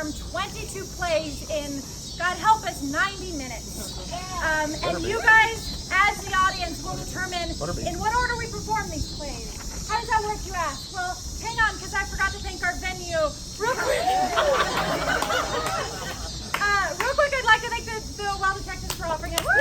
perform 22 plays in, God help us, 90 minutes. And you guys, as the audience, will determine in what order we perform these plays. How does that work, you ask? Well, hang on, because I forgot to thank our venue. Real quick, I'd like to thank the Wild Detectives for offering us this space.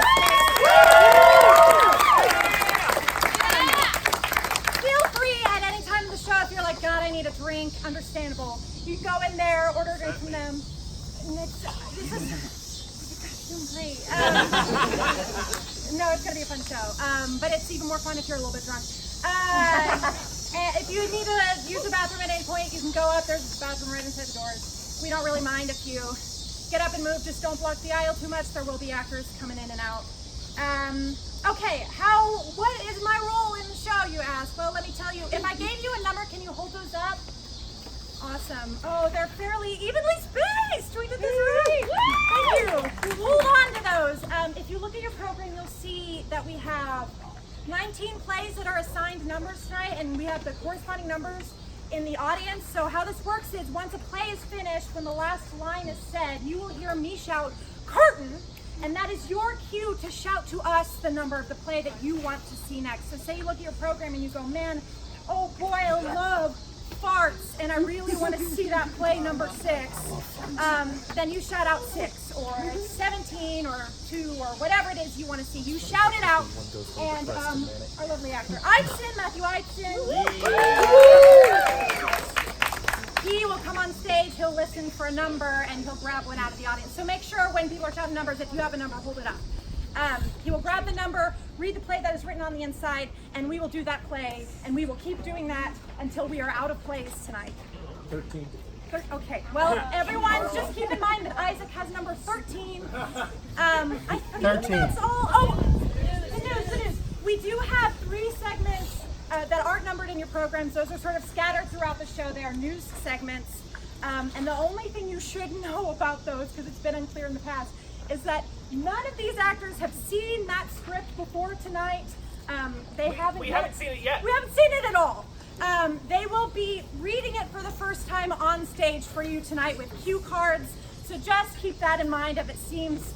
Feel free at any time of the show if you're like, God, I need a drink. Understandable. You can go in there, order a drink from them. And this is doing great. No, it's going to be a fun show. But it's even more fun if you're a little bit drunk. And if you need to use the bathroom at any point, you can go up. There's a bathroom right inside the doors. We don't really mind if you get up and move. Just don't block the aisle too much. There will be actors coming in and out. Okay, what is my role in the show, you ask? Well, let me tell you. If I gave you a number, can you hold those up? Awesome. Oh, they're fairly evenly spaced. We did this right. Thank you. Hold on to those. If you look at your program, you'll see that we have 19 plays that are assigned numbers tonight, and we have the corresponding numbers in the audience. So how this works is once a play is finished, when the last line is said, you will hear me shout, "Curtain!" And that is your cue to shout to us the number of the play that you want to see next. So say you look at your program and you go, man, oh boy, I love farts, and I really want to see that play number 6, then you shout out 6 or 17 or 2 or whatever it is you want to see. You shout it out, and our lovely actor, Matthew Eidson, he will come on stage, he'll listen for a number, and he'll grab one out of the audience. So make sure when people are shouting numbers, if you have a number, hold it up. He will grab the number, read the play that is written on the inside, and we will do that play, and we will keep doing that until we are out of plays tonight. 13. Okay, well, everyone, just keep in mind that Isaac has number 13. I think 13. that's all. Oh, the news. We do have 3 segments that aren't numbered in your programs. Those are sort of scattered throughout the show. They are news segments. And the only thing you should know about those, because it's been unclear in the past, is that none of these actors have seen that script before tonight. We haven't seen it yet. We haven't seen it at all. They will be reading it for the first time on stage for you tonight with cue cards. So just keep that in mind if it seems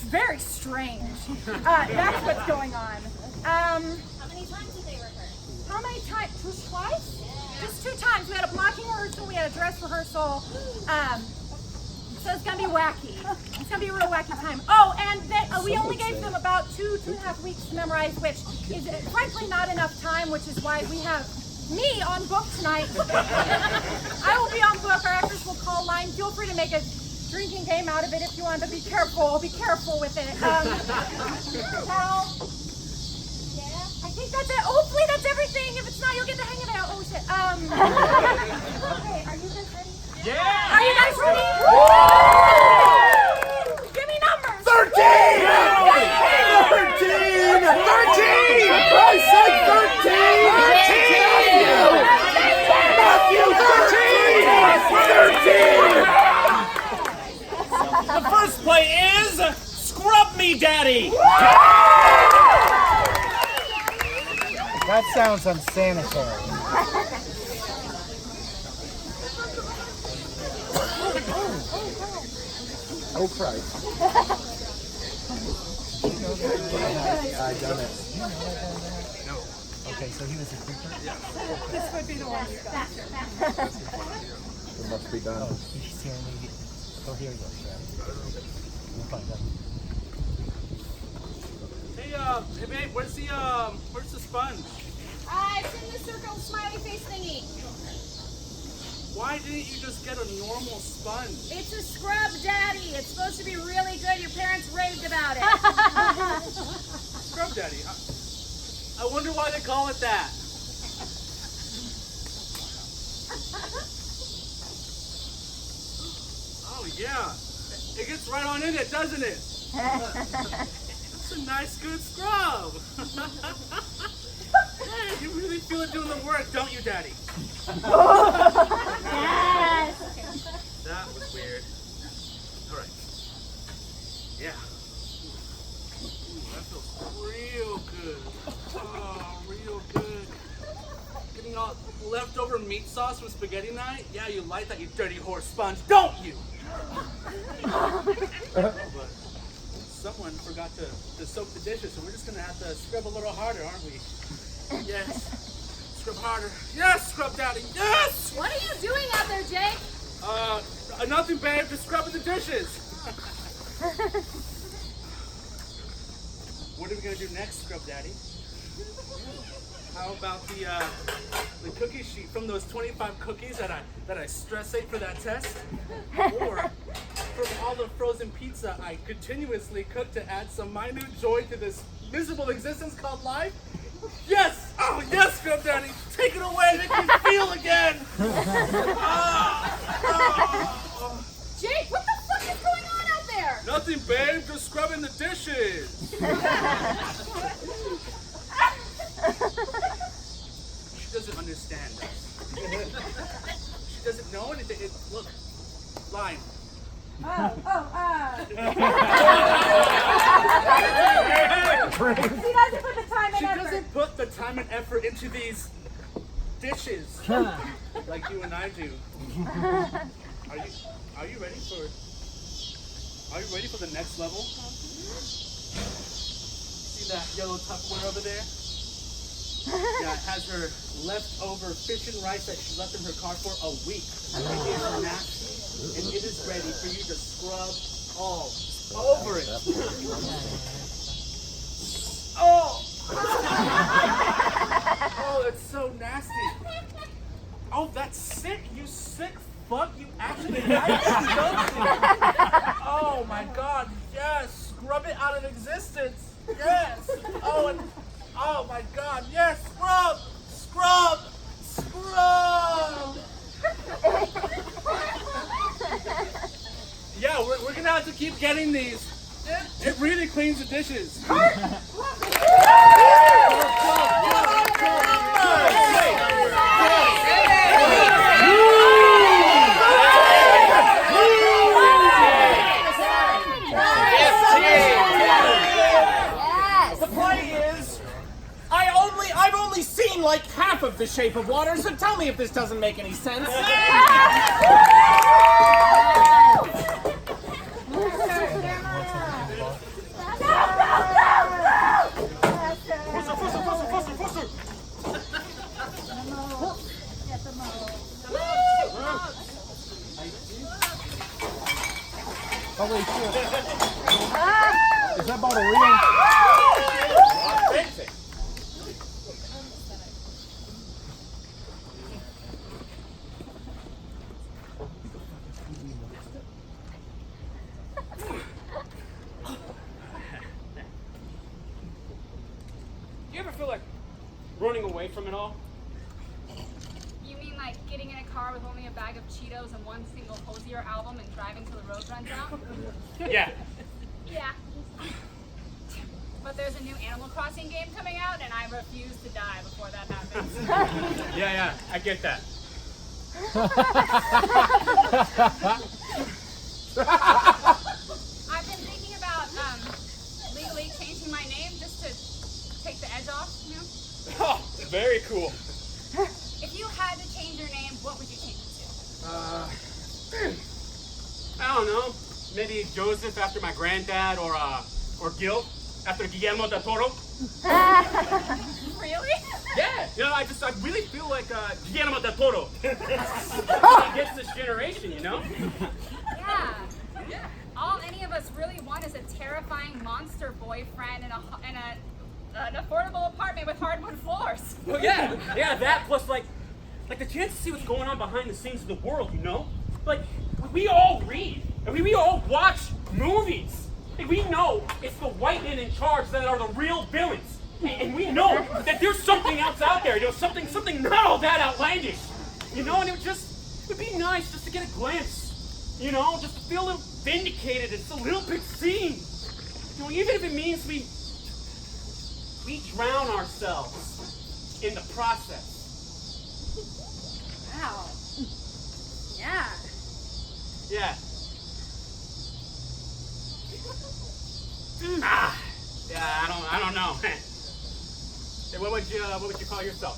very strange. That's what's going on. How many times did they rehearse? How many times? Just twice? Yeah. Just 2 times. We had a blocking rehearsal, we had a dress rehearsal. So it's gonna be wacky. It's gonna be a real wacky time. Oh, and we only gave them about 2.5 weeks to memorize, which is frankly not enough time, which is why we have me on book tonight. I will be on book. Our actors will call line. Feel free to make a drinking game out of it if you want, but be careful. Be careful with it. Now, I think that's it. Hopefully that's everything. If it's not, you'll get the hang of it. Oh shit. Okay, are you guys ready? Yeah! Are you guys ready? Give me numbers. 13! 13! 13! I said 13! Matthew, 13! 13! The first play is Scrub Me Daddy! That sounds unsanitary. Oh Christ. I done it. No. Okay, so he was a creeper? Yeah. This would be the one you got. It must be done. Oh, he's here. Oh, here he goes. Yeah. We'll find out. Hey babe, where's the sponge? It's in the circle smiley face thingy. Why didn't you just get a normal sponge? It's a scrub daddy. It's supposed to be really good. Your parents raved about it. Scrub Daddy. I wonder why they call it that. Oh yeah, it gets right on in it, doesn't it? It's a nice, good scrub. Hey, you really feel it doing the work, don't you, Daddy? Yes. That was weird. All right. Yeah. Ooh, that feels real good. Oh, real good. Getting all leftover meat sauce sauce from spaghetti night? Yeah, you like that, you dirty horse sponge, don't you? But someone forgot to soak the dishes, so we're just gonna have to scrub a little harder, aren't we? Yes. Scrub harder. Yes, scrub daddy. Yes! What are you doing out there, Jake? Nothing, babe. Just scrubbing the dishes. What are we gonna do next, scrub daddy? How about the cookie sheet from those 25 cookies that I stress ate for that test? Or from all the frozen pizza I continuously cook to add some minute joy to this miserable existence called life? Yes! Oh, yes, Scrub Daddy! Take it away! Make me feel again! Jake, what the fuck is going on out there? Nothing, babe. Just scrubbing the dishes. She doesn't understand us. She doesn't know anything. Look, line. He doesn't put the time and She effort. doesn't put the time and effort into these dishes like you and I do. Are you ready for? Are you ready for the next level? See that yellow Tupperware over there? Yeah, it has her leftover fish and rice that she left in her car for a week. It is nasty, and it is ready for you to scrub all over it. Oh! Oh, it's so nasty. Oh, that's sick. You sick fuck. You actually like it, don't you? Oh my God, yes. Scrub it out of existence. Yes. Oh, and oh my God, yes. Scrub, scrub, scrub. Yeah, we're gonna have to keep getting these. It really cleans the dishes. The play is, I've only seen like half of The Shape of Water, so tell me if this doesn't make any sense. Holy shit. Is that bottle real? Do you ever feel like running away from it all? You mean like getting in a car with only a bag of Cheetos and one single Hosier album and driving till the road runs out? Yeah. Yeah. But there's a new Animal Crossing game coming out and I refuse to die before that happens. Yeah, I get that. I've been thinking about legally changing my name just to take the edge off, you know? Oh, very cool. If you had to change your name, what would you change it I don't know. Maybe Joseph after my granddad, or Gil after Guillermo del Toro. to? Really? Yeah, you know, I really feel like Guillermo del Toro. He gets this generation, you know? Yeah. All any of us really want is a terrifying monster boyfriend and an affordable apartment with hardwood floors. Well, yeah, that plus like the chance to see what's going on behind the scenes of the world, you know? Like, we all read, we all watch movies. And we know it's the white men in charge that are the real villains. And we know that there's something else out there, you know, something not all that outlandish. You know, and it would be nice just to get a glimpse, you know, just to feel a little vindicated. It's a little big scene. You know, even if it means we drown ourselves in the process. Wow. Yeah. Yeah. Yeah, I don't know. Hey, what would you call yourself?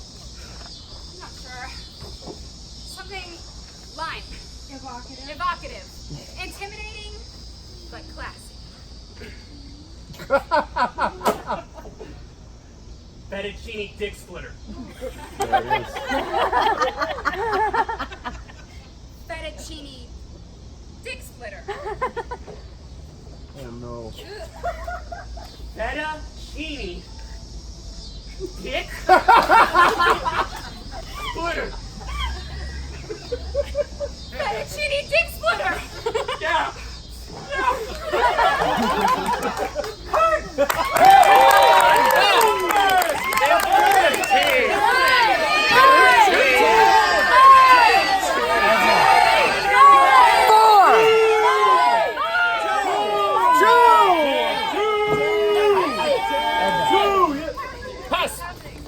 I'm not sure. something lime. Evocative. Intimidating, but classy. Fettuccine dick splitter. There it is. Fettuccine dick splitter. Oh no. Fettuccine dick splitter. Fettuccine dick splitter. Yeah.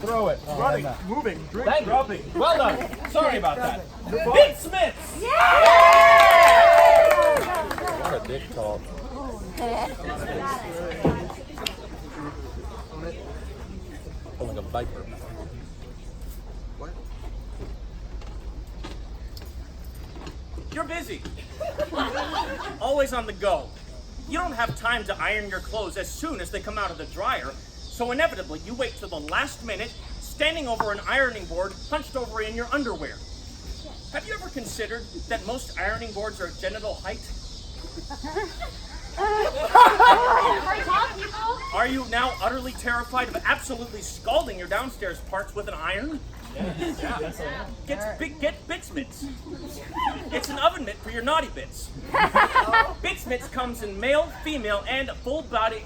Throw it. Running, Emma. moving, Thank you. dropping. Well done. Sorry about that. Big Smiths! What a dick talk. Oh, like a viper. You're busy. Always on the go. You don't have time to iron your clothes as soon as they come out of the dryer, so inevitably you wait till the last minute, standing over an ironing board hunched over in your underwear. Have you ever considered that most ironing boards are genital height? Are you now utterly terrified of absolutely scalding your downstairs parts with an iron? Get Bits Mitts. It's an oven mitt for your naughty bits. Bits Mitts comes in male, female, and full body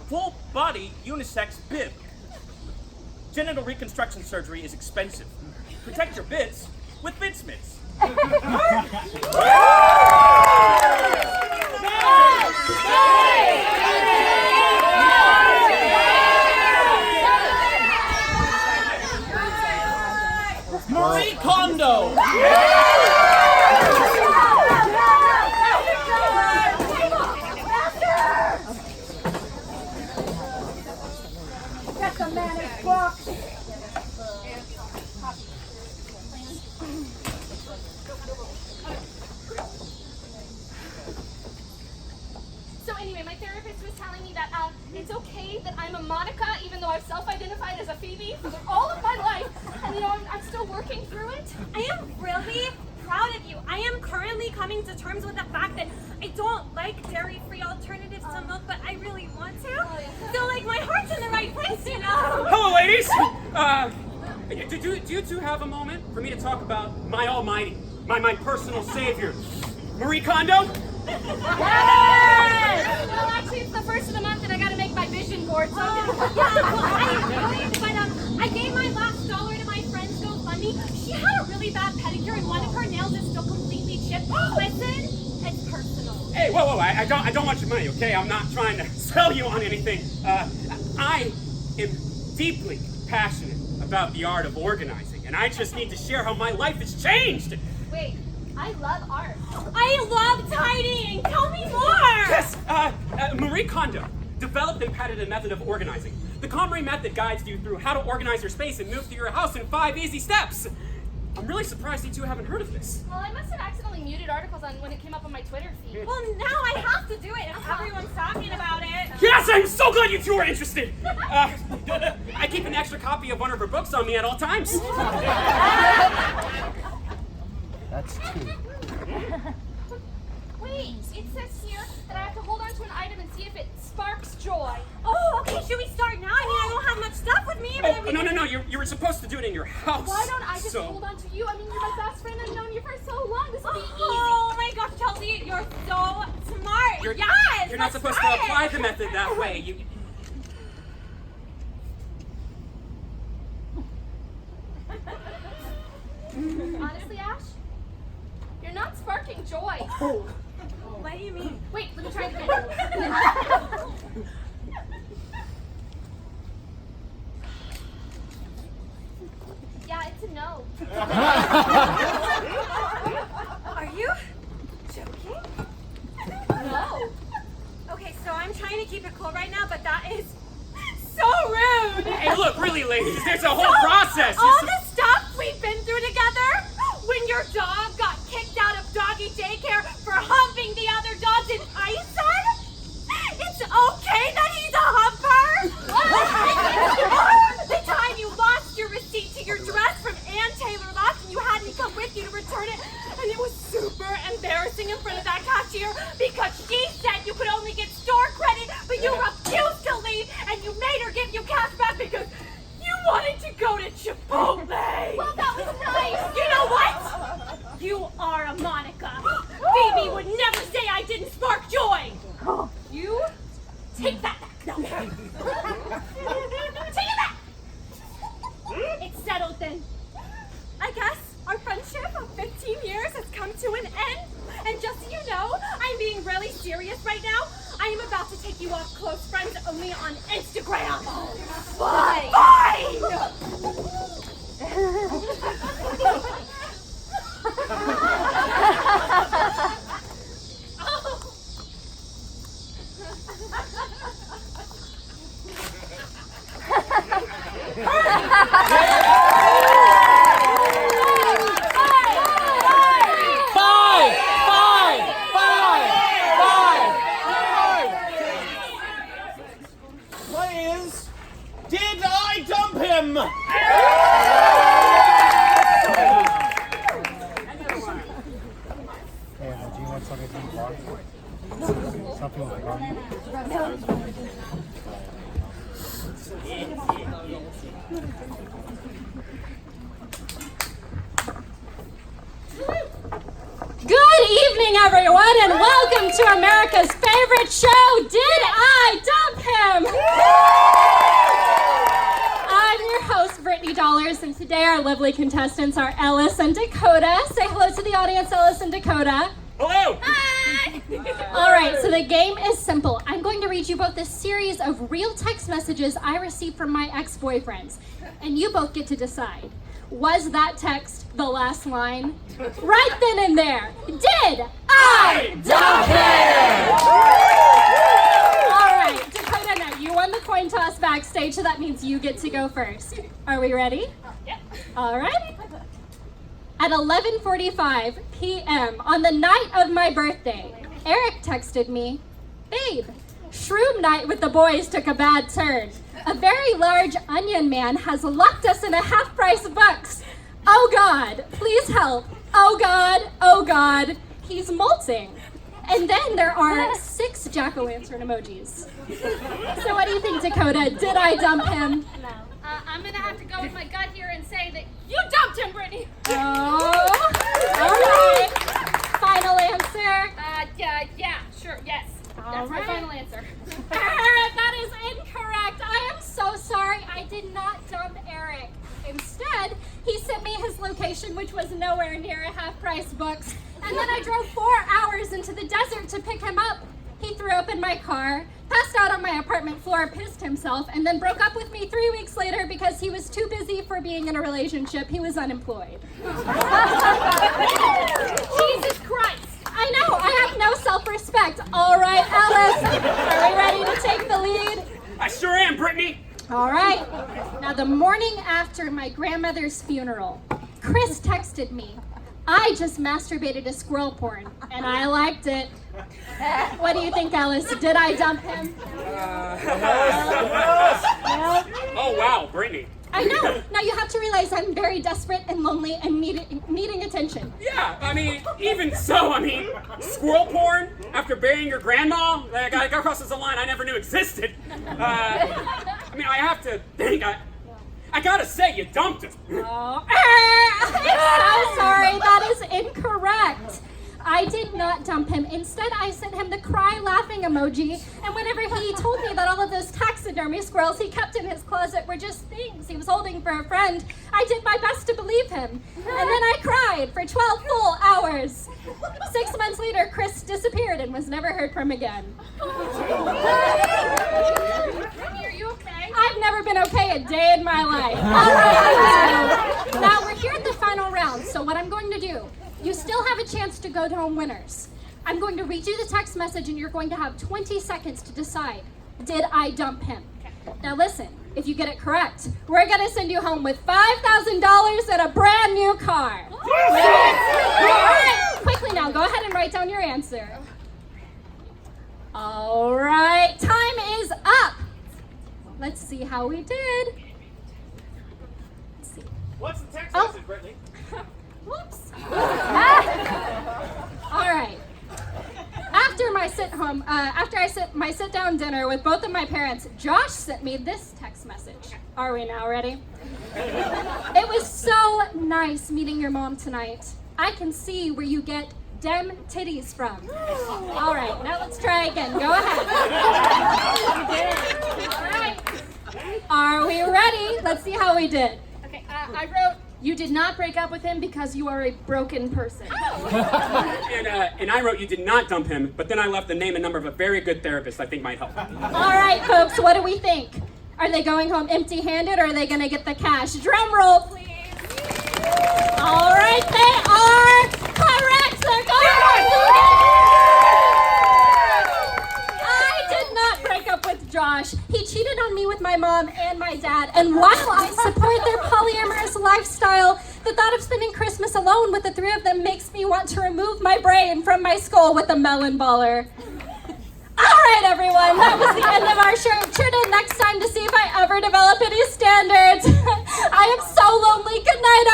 unisex bib. Genital reconstruction surgery is expensive. Protect your bits with Bits Mitts. Marie Kondo! That's a man in box. So anyway, my therapist was telling me that it's okay that I'm a Monica, even though I've self-identified as a Phoebe for all of my life, and I'm still working through it. I am really proud of you. I am currently coming to terms with the fact that I don't like dairy-free alternatives to milk, but I really want to. So like my heart's in the right place, you know? Hello, ladies. Do you two have a moment for me to talk about my almighty, my personal savior, Marie Kondo? Yes! Well, actually, it's the first of the month, and I gotta make my vision board. So I gave my last dollar to my friend's GoFundMe. She had a really bad pedicure, and one of her nails is still completely chipped. Listen, it's personal. Hey, whoa! I don't want your money, okay? I'm not trying to sell you on anything. I am deeply passionate about the art of organizing, and I just need to share how my life has changed. wait, I love art. I love tidying. Tell me more. Yes, Marie Kondo developed and patented a method of organizing. The KonMari method guides you through how to organize your space and move through your house in 5 easy steps. I'm really surprised you two haven't heard of this. Well, I must have accidentally muted articles on when it came up on my Twitter feed. Well, now I have to do it. Everyone's talking about it. Yes, I'm so glad you two are interested. I keep an extra copy of one of her books on me at all times. That's two. Wait, it says here that I have to hold on to an item and see if it sparks joy. Oh, okay. Should we start now? I mean, I don't have much stuff with me. But Oh, no. You were supposed to do it in your house. Why don't I just so... hold on to you? I mean, you're my best friend. I've known you for so long. This will be Oh my gosh, Chelsea, you're so smart. You're, Yes. You're not let's supposed try to apply it. the method that way. You... Honestly, Ash, you're not sparking joy. What do you mean? Wait, let me try it again. Yeah, it's a no. Are you joking? No. Okay, so I'm trying to keep it cool right now, but that is so rude. Hey, look, really, ladies, there's a whole process. All the stuff we've been through together, when your dog got super embarrassing in front of that cashier because she said you could only get store credit, but you refused to leave and you made her give you cash back because you wanted to go to Chipotle. Well, that was nice. You know what? You are a Monica. Phoebe would never say I didn't spark joy. You take that back. No. Take it back. It's settled then. I guess our friendship of 15 years has come to an end. And just so you know, I'm being really serious right now. I am about to take you off close friends only on Instagram. Fine. Did I dump him? Hey, do you want something from the bar? Something with rum? Good evening, everyone, and welcome to America's favorite show, Did I Dump Him? I'm your host, Brittany Dollars, and today our lovely contestants are Ellis and Dakota. Say hello to the audience, Ellis and Dakota. Hello! Hi! All right, so the game is simple. I'm going to read you both a series of real text messages I received from my ex-boyfriends, and you both get to decide. Was that text the last line? Right then and there, did I dump him? All right, Dakota, now you won the coin toss backstage, so that means you get to go first. Are we ready? Yep. All right. At 11:45 p.m. on the night of my birthday, Eric texted me, "Babe, shroom night with the boys took a bad turn. A very large onion man has locked us in a half-price box. Oh God, please help. Oh God, he's molting." And then there are 6 jack-o'-lantern emojis. So what do you think, Dakota? Did I dump him? I'm gonna have to go with my gut here and say that you dumped him, Brittany. Oh, all right. Final answer? Yeah, sure, yes. That's my right. final answer. That is incorrect. I am so sorry. I did not dump Eric. Instead, he sent me his location, which was nowhere near a half-price books. And then I drove 4 hours into the desert to pick him up. He threw open my car, passed out on my apartment floor, pissed himself, and then broke up with me 3 weeks later because he was too busy for being in a relationship. He was unemployed. Jesus Christ. I know, I have no self-respect. All right, Alice, are we ready to take the lead? I sure am, Brittany! All right. Now, the morning after my grandmother's funeral, Chris texted me, "I just masturbated to squirrel porn, and I liked it." What do you think, Alice? Did I dump him? Oh, wow, Brittany. I know. Now you have to realize I'm very desperate and lonely and needing attention. Yeah, I mean, even so, squirrel porn after burying your grandma? That crosses a line I never knew existed. I have to think, I gotta say, you dumped him. Oh, I'm so sorry. That is incorrect. I did not dump him. Instead, I sent him the cry laughing emoji. And whenever he told me that all of those taxidermy squirrels he kept in his closet were just things he was holding for a friend, I did my best to believe him. And then I cried for 12 full hours. 6 months later, Chris disappeared and was never heard from again. Brittany, are you okay? I've never been okay a day in my life. All right. Now we're here at the final round, so what I'm going to do, you still have a chance to go home winners. I'm going to read you the text message and you're going to have 20 seconds to decide, did I dump him? Now listen, if you get it correct, we're going to send you home with $5,000 and a brand new car. All right, quickly now, go ahead and write down your answer. All right, time is up. Let's see how we did. Let's see. What's the text Oh. message, Brittany? Whoops. All right. After my sit-down dinner with both of my parents, Josh sent me this text message. Are we now ready? It was so nice meeting your mom tonight. I can see where you get dem titties from. All right, now let's try again. Go ahead. All right. Are we ready? Let's see how we did. Okay, I wrote, You did not break up with him because you are a broken person. And I wrote you did not dump him, but then I left the name and number of a very good therapist I think might help. All right, folks, what do we think? Are they going home empty-handed or are they going to get the cash? Drum roll, please. All right, they are correct. They're going home. I did not break up with Josh. He cheated on me with my mom and my dad. And while I support their polyamorous lifestyle, the thought of spending Christmas alone with the three of them makes me want to remove my brain from my skull with a melon baller. All right, everyone, that was the end of our show. Tune in next time to see if I ever develop any standards. I am so lonely. Good night,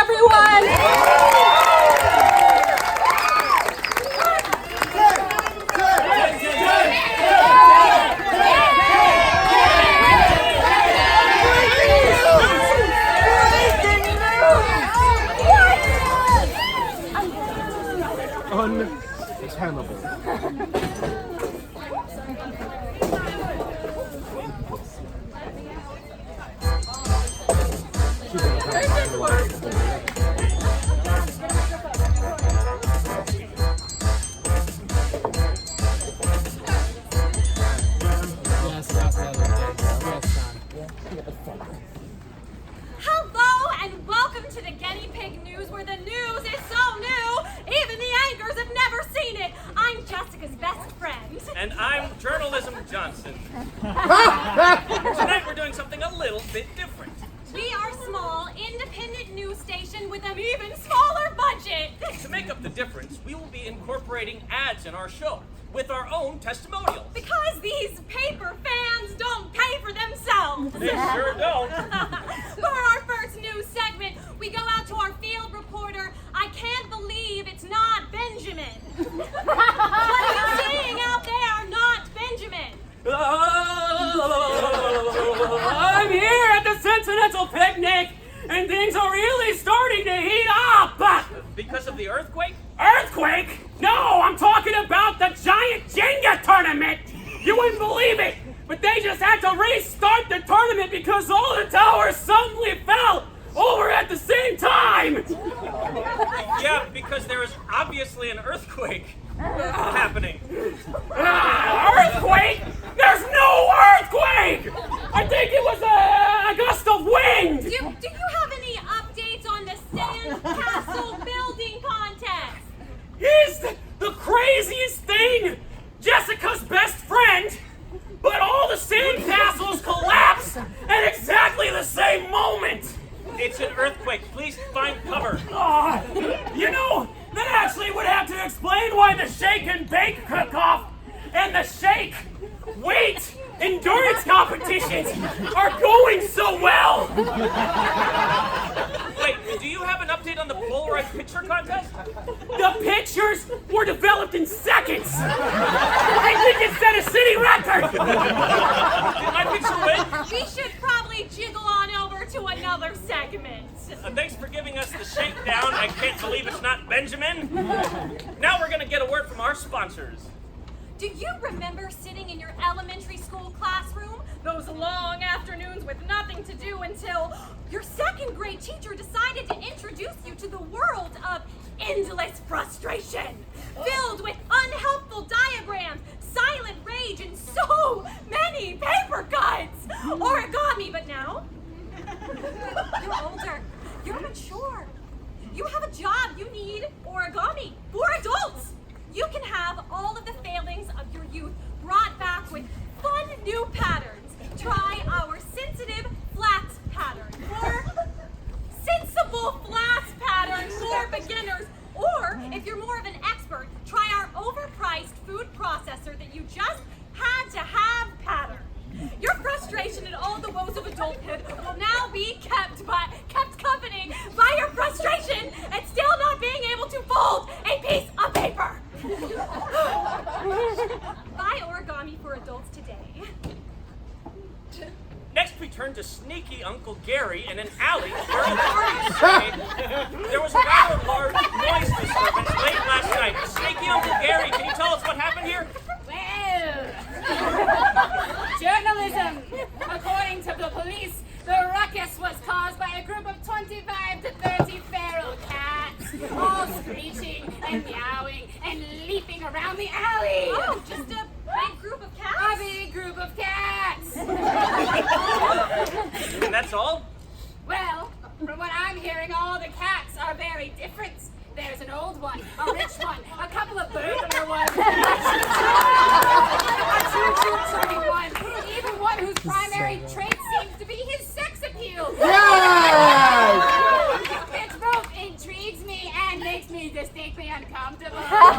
Untenable. Hello and welcome to the Guinea Pig News, where the news is so new, even the anchors have never seen it. I'm Jessica's best friend. And I'm Journalism Johnson. Tonight we're doing something a little bit different. We are a small, independent news station with an even smaller budget. To make up the difference, we will be incorporating ads in our show with our own testimonials. Because these paper fans don't pay for themselves. They sure don't. For our first news segment, we go out to our field reporter. I can't believe it's not Benjamin. What are you seeing out there, not Benjamin? I'm here at the Sentimental Picnic, and things are really starting to heat up. Because of the earthquake? Earthquake? No, I'm talking about the giant Jenga tournament. You wouldn't believe it, but they just had to restart the tournament because all the towers suddenly fell over at the same time. Yeah, because there is obviously an earthquake happening. Earthquake? There's no earthquake! I think it was a gust of wind. Do you have any updates on the sandcastle building contest? Is the craziest thing Jessica's best friend, but all the sandcastles collapse at exactly the same moment. It's an earthquake. Please find cover. You know, that actually would have to explain why the shake and bake cook-off and the shake, weight, endurance competitions are going so well. Wait, do you have an update on the Polaroid picture contest? The pictures were developed in seconds. I think it set a city record. Did my picture win? We should probably jiggle on over to another segment. Thanks for giving us the shakedown. I can't believe it's not Benjamin. Now we're going to get a word from our sponsors. Do you remember sitting in your elementary school classroom? Those long afternoons with nothing to do until your second grade teacher decided to introduce you to the world of endless frustration, filled with unhelpful diagrams, silent rage, and so many paper cuts. Origami, but now you're older, you're mature, you have a job, you need origami for adults. You can have all of the failings of your youth brought back with fun new patterns. Try our sensitive flat pattern or sensible flat pattern for beginners. Or if you're more of an expert, try our overpriced food processor that you just had to have pattern. Your frustration and all the woes of adulthood will now be kept company by your frustration and still not be Buy origami for adults today. Next, we turn to sneaky Uncle Gary in an alley where authorities say there was a rather large noise disturbance late last night. Sneaky Uncle Gary, can you tell us what happened here? Well, journalism. According to the police, the ruckus was caused by a group of 25 to 30 feral cats, all screeching and meowing and leaping around the alley. Oh, just a big group of cats? A big group of cats. And that's all? Well, from what I'm hearing, all the cats are very different. There's an old one, a rich one, a couple of burglar ones, a choo-choo one, even one whose primary trait seems to be his sex appeal. Which both intrigues me and makes me distinctly uncomfortable. How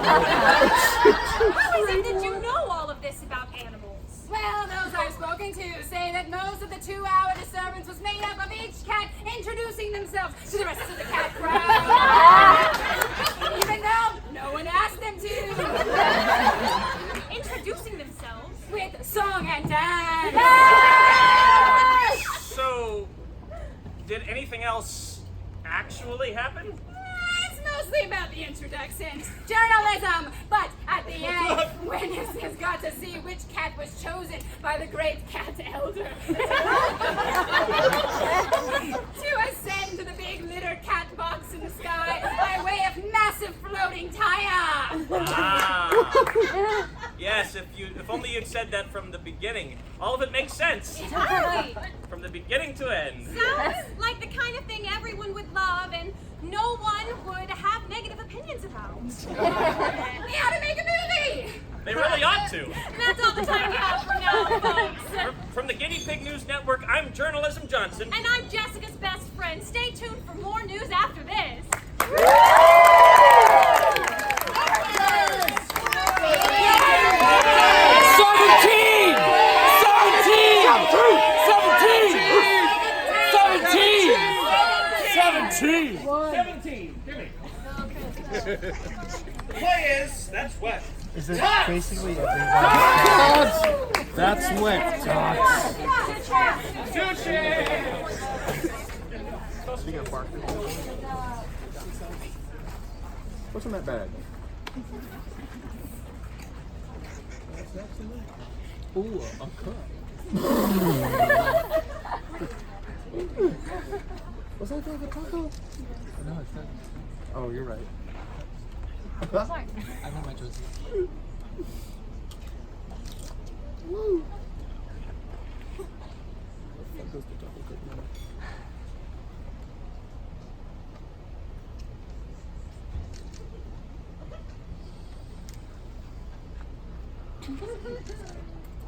is it that you know all of this about animals? Well, those I've spoken to say that most of the 2-hour disturbance was made up of each cat introducing themselves to the rest of the cat crowd. Even though no one asked them to. Introducing themselves? With song and dance. So, did anything else actually happen? It's mostly about the introduction. Journalism! But at the end, witnesses got to see which cat was chosen by the great cat elder to ascend to the big litter cat box in the sky by way of massive floating tie-up. Ah. Yes, if only you'd said that from the beginning. All of it makes sense. Totally. From the beginning to end. Sounds like the kind of thing everyone would love and no one would have negative opinions about. We ought to make a movie! They really ought to. And that's all the time we have for now, folks. From the Guinea Pig News Network, I'm Journalism Johnson. And I'm Jessica's best friend. Stay tuned for more news after this. 17! Give me. The play is, that's wet. Is it basically everyone? That's wet. Speaking of barking. What's in that bag? Ooh, a cup. Was that the taco? No, it's not. Oh, you're right. Sorry. I know my choices. Woo! That goes the taco cup now.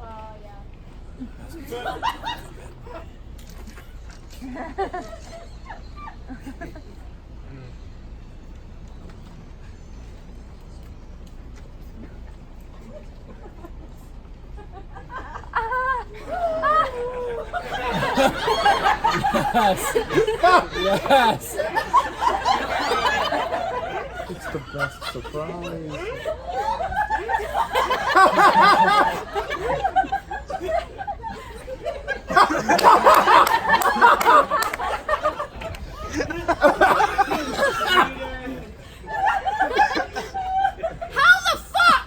Oh, yeah. Yes! Yes! It's the best surprise. How the fuck?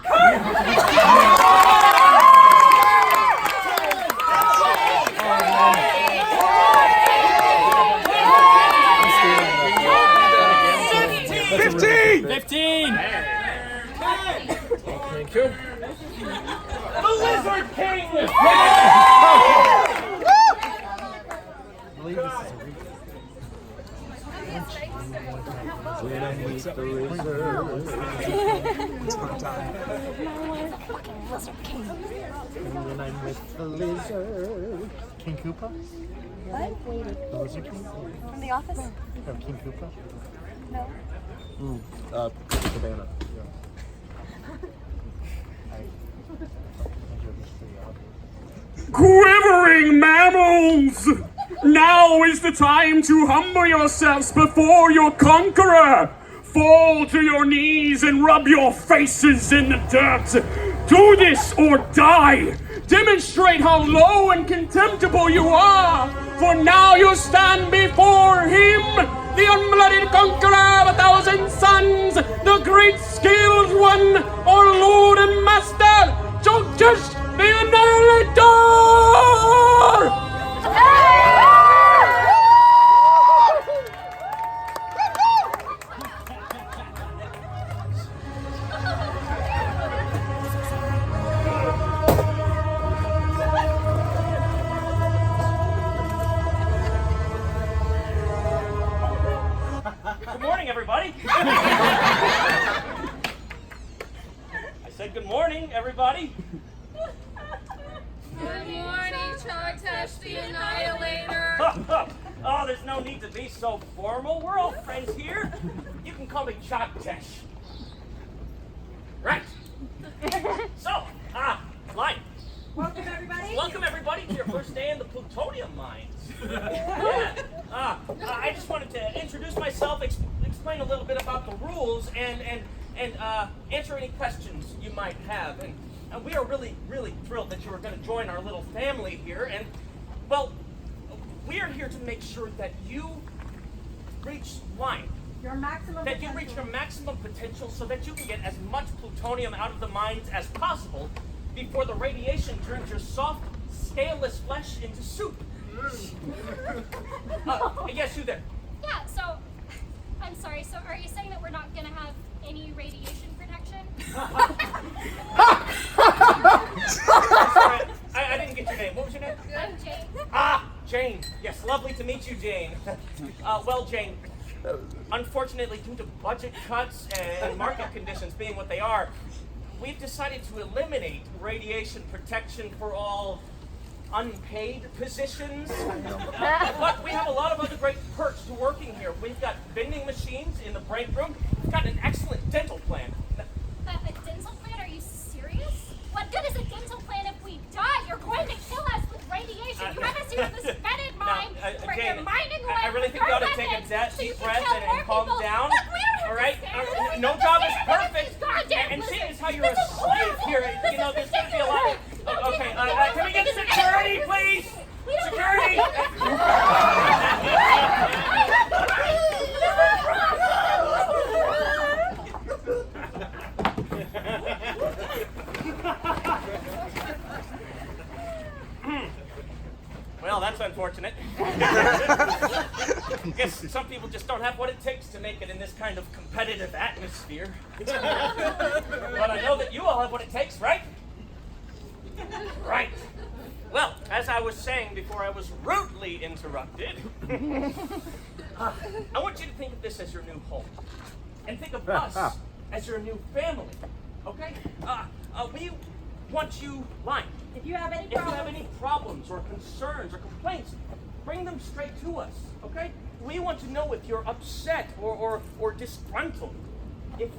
15! Thank you. The Lizard King! I believe this is a when I meet the lizard. It's my time. When I'm with the lizard. King Koopa? What? The Lizard King? From The Office? No, King Koopa? No. Cabana. Yeah. Quivering mammals! Now is the time to humble yourselves before your conqueror! fall to your knees and rub your faces in the dirt. Do this or die. Demonstrate how low and contemptible you are, for now you stand before him, the unblooded conqueror of 1,000 suns, the great skilled one, our Lord and Master, Tgp the Annihilator! Good morning, everybody. I said good morning, everybody. Good morning, Tgp the Annihilator. Oh, there's no need to be so formal. We're all friends here. You can call me Tgp. Right. So, Line. Welcome, everybody. Welcome, everybody, to your first day in the plutonium mines. Yeah. I just wanted to introduce myself, explain a little bit about the rules, and answer any questions you might have. And we are really, really thrilled that you are going to join our little family here. And, well, we are here to make sure that you reach Line. Your maximum That you reach your maximum potential so that you can get as much plutonium out of the mines as possible before the radiation turns your soft, scaleless flesh into soup. Yes, you there. Yeah, so, I'm sorry, so are you saying that we're not going to have any radiation protection? Sorry, I didn't get your name. What was your name? I'm Jane. Jane. Yes, lovely to meet you, Jane. Well, Jane, unfortunately, due to budget cuts and market conditions being what they are, we've decided to eliminate radiation protection for all unpaid positions. But we have a lot of other great perks to working here. We've got vending machines in the break room. We've got an excellent dental plan. A dental plan? Are you serious? What good is a dental plan if we die? You're going to kill us with radiation. You haven't seen this bedded mine where Jane, you're mining away I really with think you ought to your take a weapons so you deep can breath kill and more calm people. down. Look, we don't All right? understand. No This job is is fair. perfect. This is goddamn And seeing as how listen. you're a This is slave horrible. here, This you know, is there's going to be a lot of... Okay, can we get This is security, please? We don't Security! Well, that's unfortunate. Guess some people just don't have what it takes to make it in this kind of competitive atmosphere. But I know that you all have what it takes, right? Right. Well, as I was saying before I was rudely interrupted, I want you to think of this as your new home. And think of us as your new family. Okay? We want you Line. If you have any If you problems, have any problems or concerns or complaints, bring them straight to us, okay? We want to know if you're upset or disgruntled. If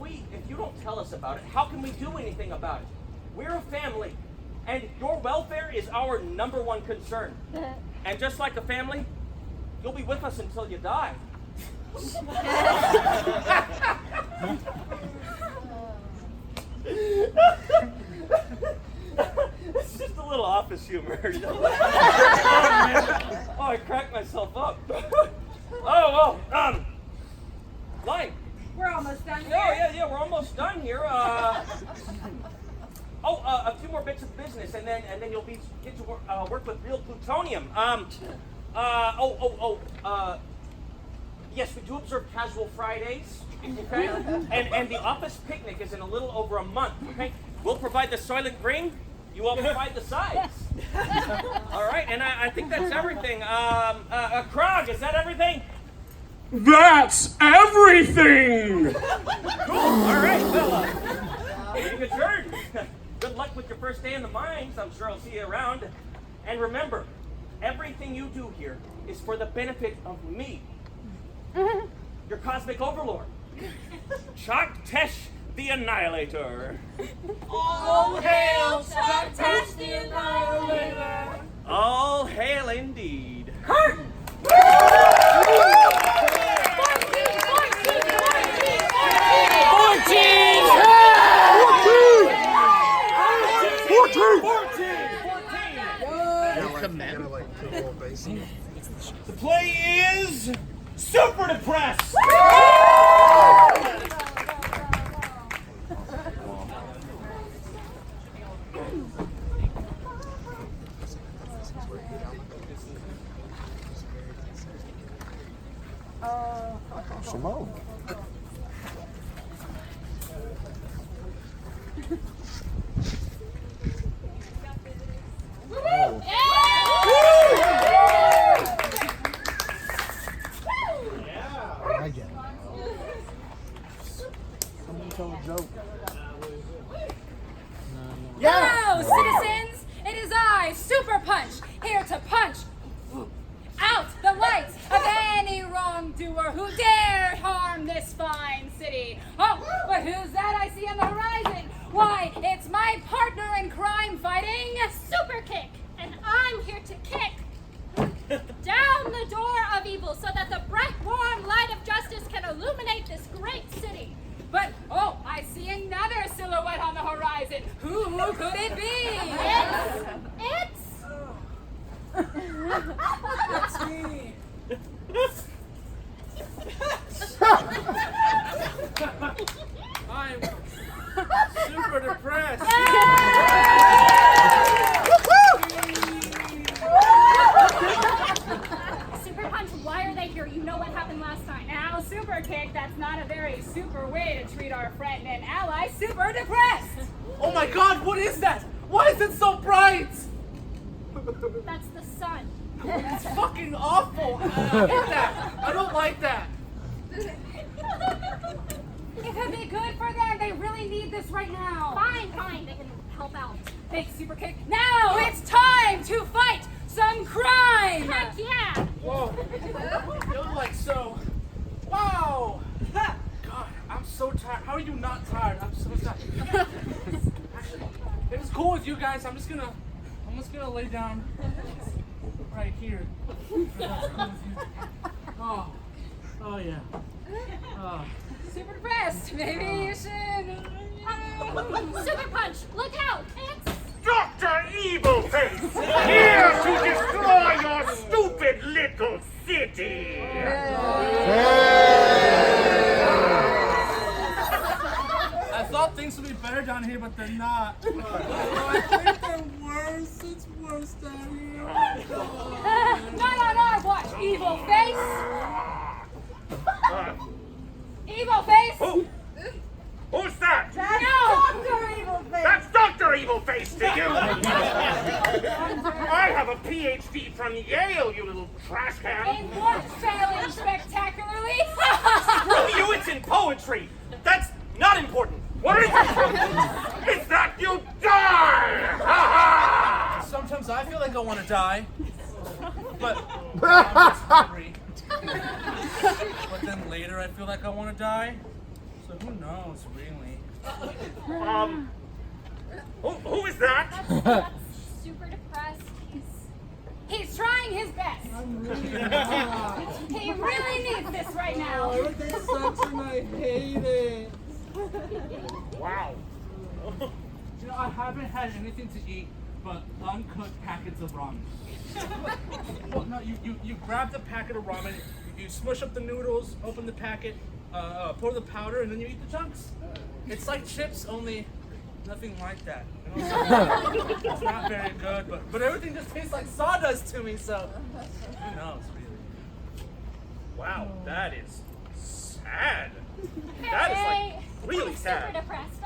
you don't tell us about it, how can we do anything about it? We're a family, and your welfare is our #1 concern. And just like a family, you'll be with us until you die. It's just a little office humor. Oh, I cracked myself up. Line. we're almost done here. Yeah, we're almost done here. A few more bits of business, and then you'll get to work with real plutonium. Yes, we do observe casual Fridays, okay? And the office picnic is in a little over a month, okay? We'll provide the Soylent Green. You all provide the sides. All right, and I think that's everything. Krog, is that everything? That's everything! Cool. All right, well, meeting adjourned. Good luck with your first day in the mines. I'm sure I'll see you around. And remember, everything you do here is for the benefit of me, your cosmic overlord, Tgp the Annihilator. All hail Tgp the Annihilator. All hail indeed. Boy, The play is Super Depressed. Simone. I get it. Someone tell a joke. Hello, citizens! It is I, Super Punch, here to punch out the lights of any wrongdoer who dare harm this fine city. Oh, but who's that I see on the horizon? Why, it's my partner in crime fighting, Super Kick, and I'm here to kick down the door of evil so that the bright, warm light of justice can illuminate this great city. But, oh, I see another silhouette on the horizon. Who could it be? That's me. I'm super depressed. Super Punch, why are they here? You know what happened last time. Now, Super Kick, that's not a very super way to treat our friend and ally, Super Depressed. Oh my God, what is that? Why is it so bright? That's the sun. It's fucking awful. I hate that. I don't like that. It could be good for them. They really need this right now. Fine, they can help out. Thanks, Super Kick. Now it's time to fight some crime. Heck yeah! Whoa. You're like so. Wow. God, I'm so tired. How are you not tired? I'm so tired. Actually, if it's cool with you guys, I'm just gonna lay down right here. If that's cool with you. Oh yeah. Super Depressed. Maybe you should. Super Punch, look out! It's Dr. Evilface, here to destroy your stupid little city. I thought things would be better down here, but they're not. I think they're worse. It's worse down here. Not on our watch, Evil Face. Evil Face. Who's that? Dr. Evil Face. That's Dr. Evilface to you. I have a PhD from Yale, you little trash can. In what failing spectacularly? Screw you, it's in poetry. That's not important. What is important? It's that you die. Ha ha! Sometimes I feel like I want to die, but I'm just hungry. But then later I feel like I want to die. So who knows, really? Who is that? that's super depressed. He's trying his best. He really needs this right now. Everything sucks and I hate it. Wow. You know, I haven't had anything to eat but uncooked packets of ramen. Well, no, you grab the packet of ramen, you smush up the noodles, open the packet, pour the powder, and then you eat the chunks. It's like chips, only nothing like that. You know? It's not very good, but everything just tastes like sawdust to me, so who knows, really. Wow, that is sad. That is like really I'm sad. super depressed.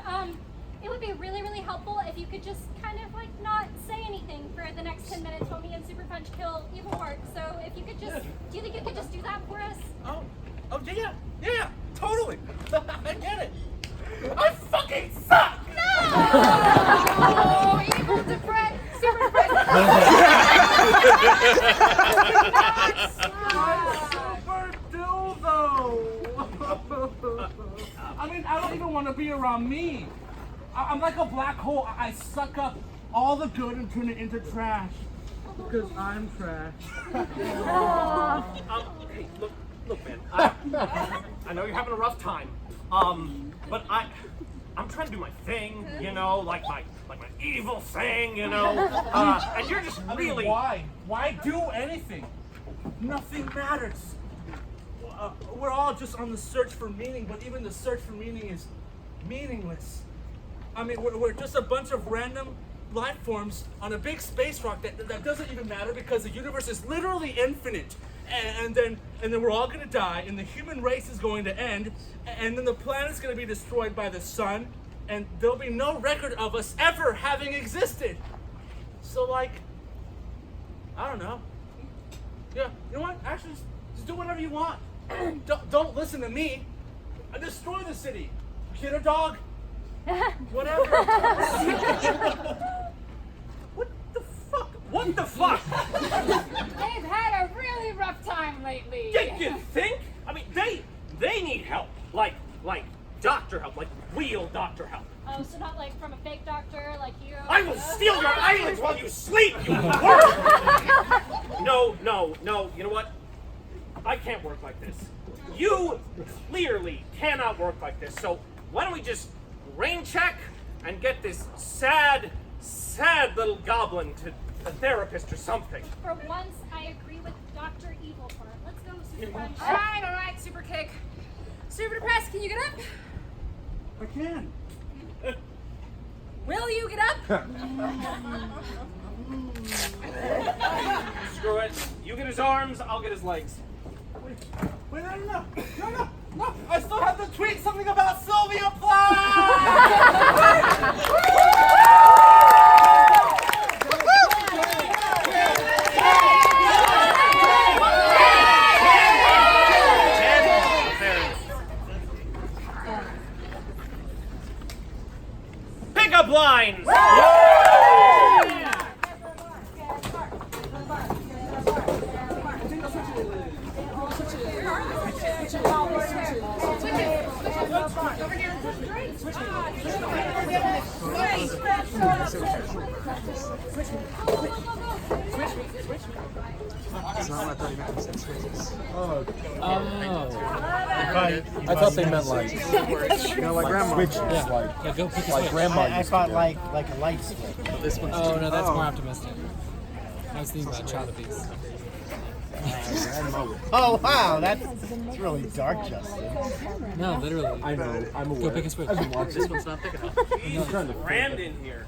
It would be really, really helpful if you could just kind of like not say anything for the next 10 minutes while me and Super Punch kill Evil Wart. So if you could just, do you think you could just do that for us? Oh yeah, totally. I get it. I fucking suck. Oh, Evil Depressed. Super Depressed. Super do though. I mean, I don't even want to be around me. I'm like a black hole. I suck up all the good and turn it into trash. Because I'm trash. Hey, look, man. I know you're having a rough time. But I'm trying to do my thing, you know, like my evil thing, you know. And you're just really. Why? Why do anything? nothing matters. We're all just on the search for meaning, but even the search for meaning is meaningless. I mean, we're just a bunch of random life forms on a big space rock that doesn't even matter because the universe is literally infinite. And then we're all gonna die, and the human race is going to end, and then the planet's gonna be destroyed by the sun, and there'll be no record of us ever having existed. So like, I don't know. Yeah, you know what? Actually, just do whatever you want. Don't listen to me. Destroy the city. Get a dog. Whatever. What the fuck? They've had a really rough time lately. You think? I mean, they need help. Like doctor help, like real doctor help. Oh, so not like from a fake doctor like you? I will steal your eyelids while you sleep, you worm! No. You know what? I can't work like this. You clearly cannot work like this. So why don't we just rain check and get this sad little goblin to a therapist or something. For once, I agree with Dr. Evil Part. Let's go, Super Punch. All right, Super Kick. Super Depressed, can you get up? I can. Will you get up? Screw it. You get his arms, I'll get his legs. Wait, no. I still have to tweet something about Sylvia Plath! Pick up lines! I thought they meant like, you know, like grandma. Switch is like, go pick a like switch. grandma. I thought like a light switch. This one's Oh, no, that's more optimistic. I was thinking about Child of Peace. Oh wow, that's really dark, Justin. No, literally. I know. I'm aware. Go pick a switch. I've been watching. This one's not thick enough. She's crammed in here.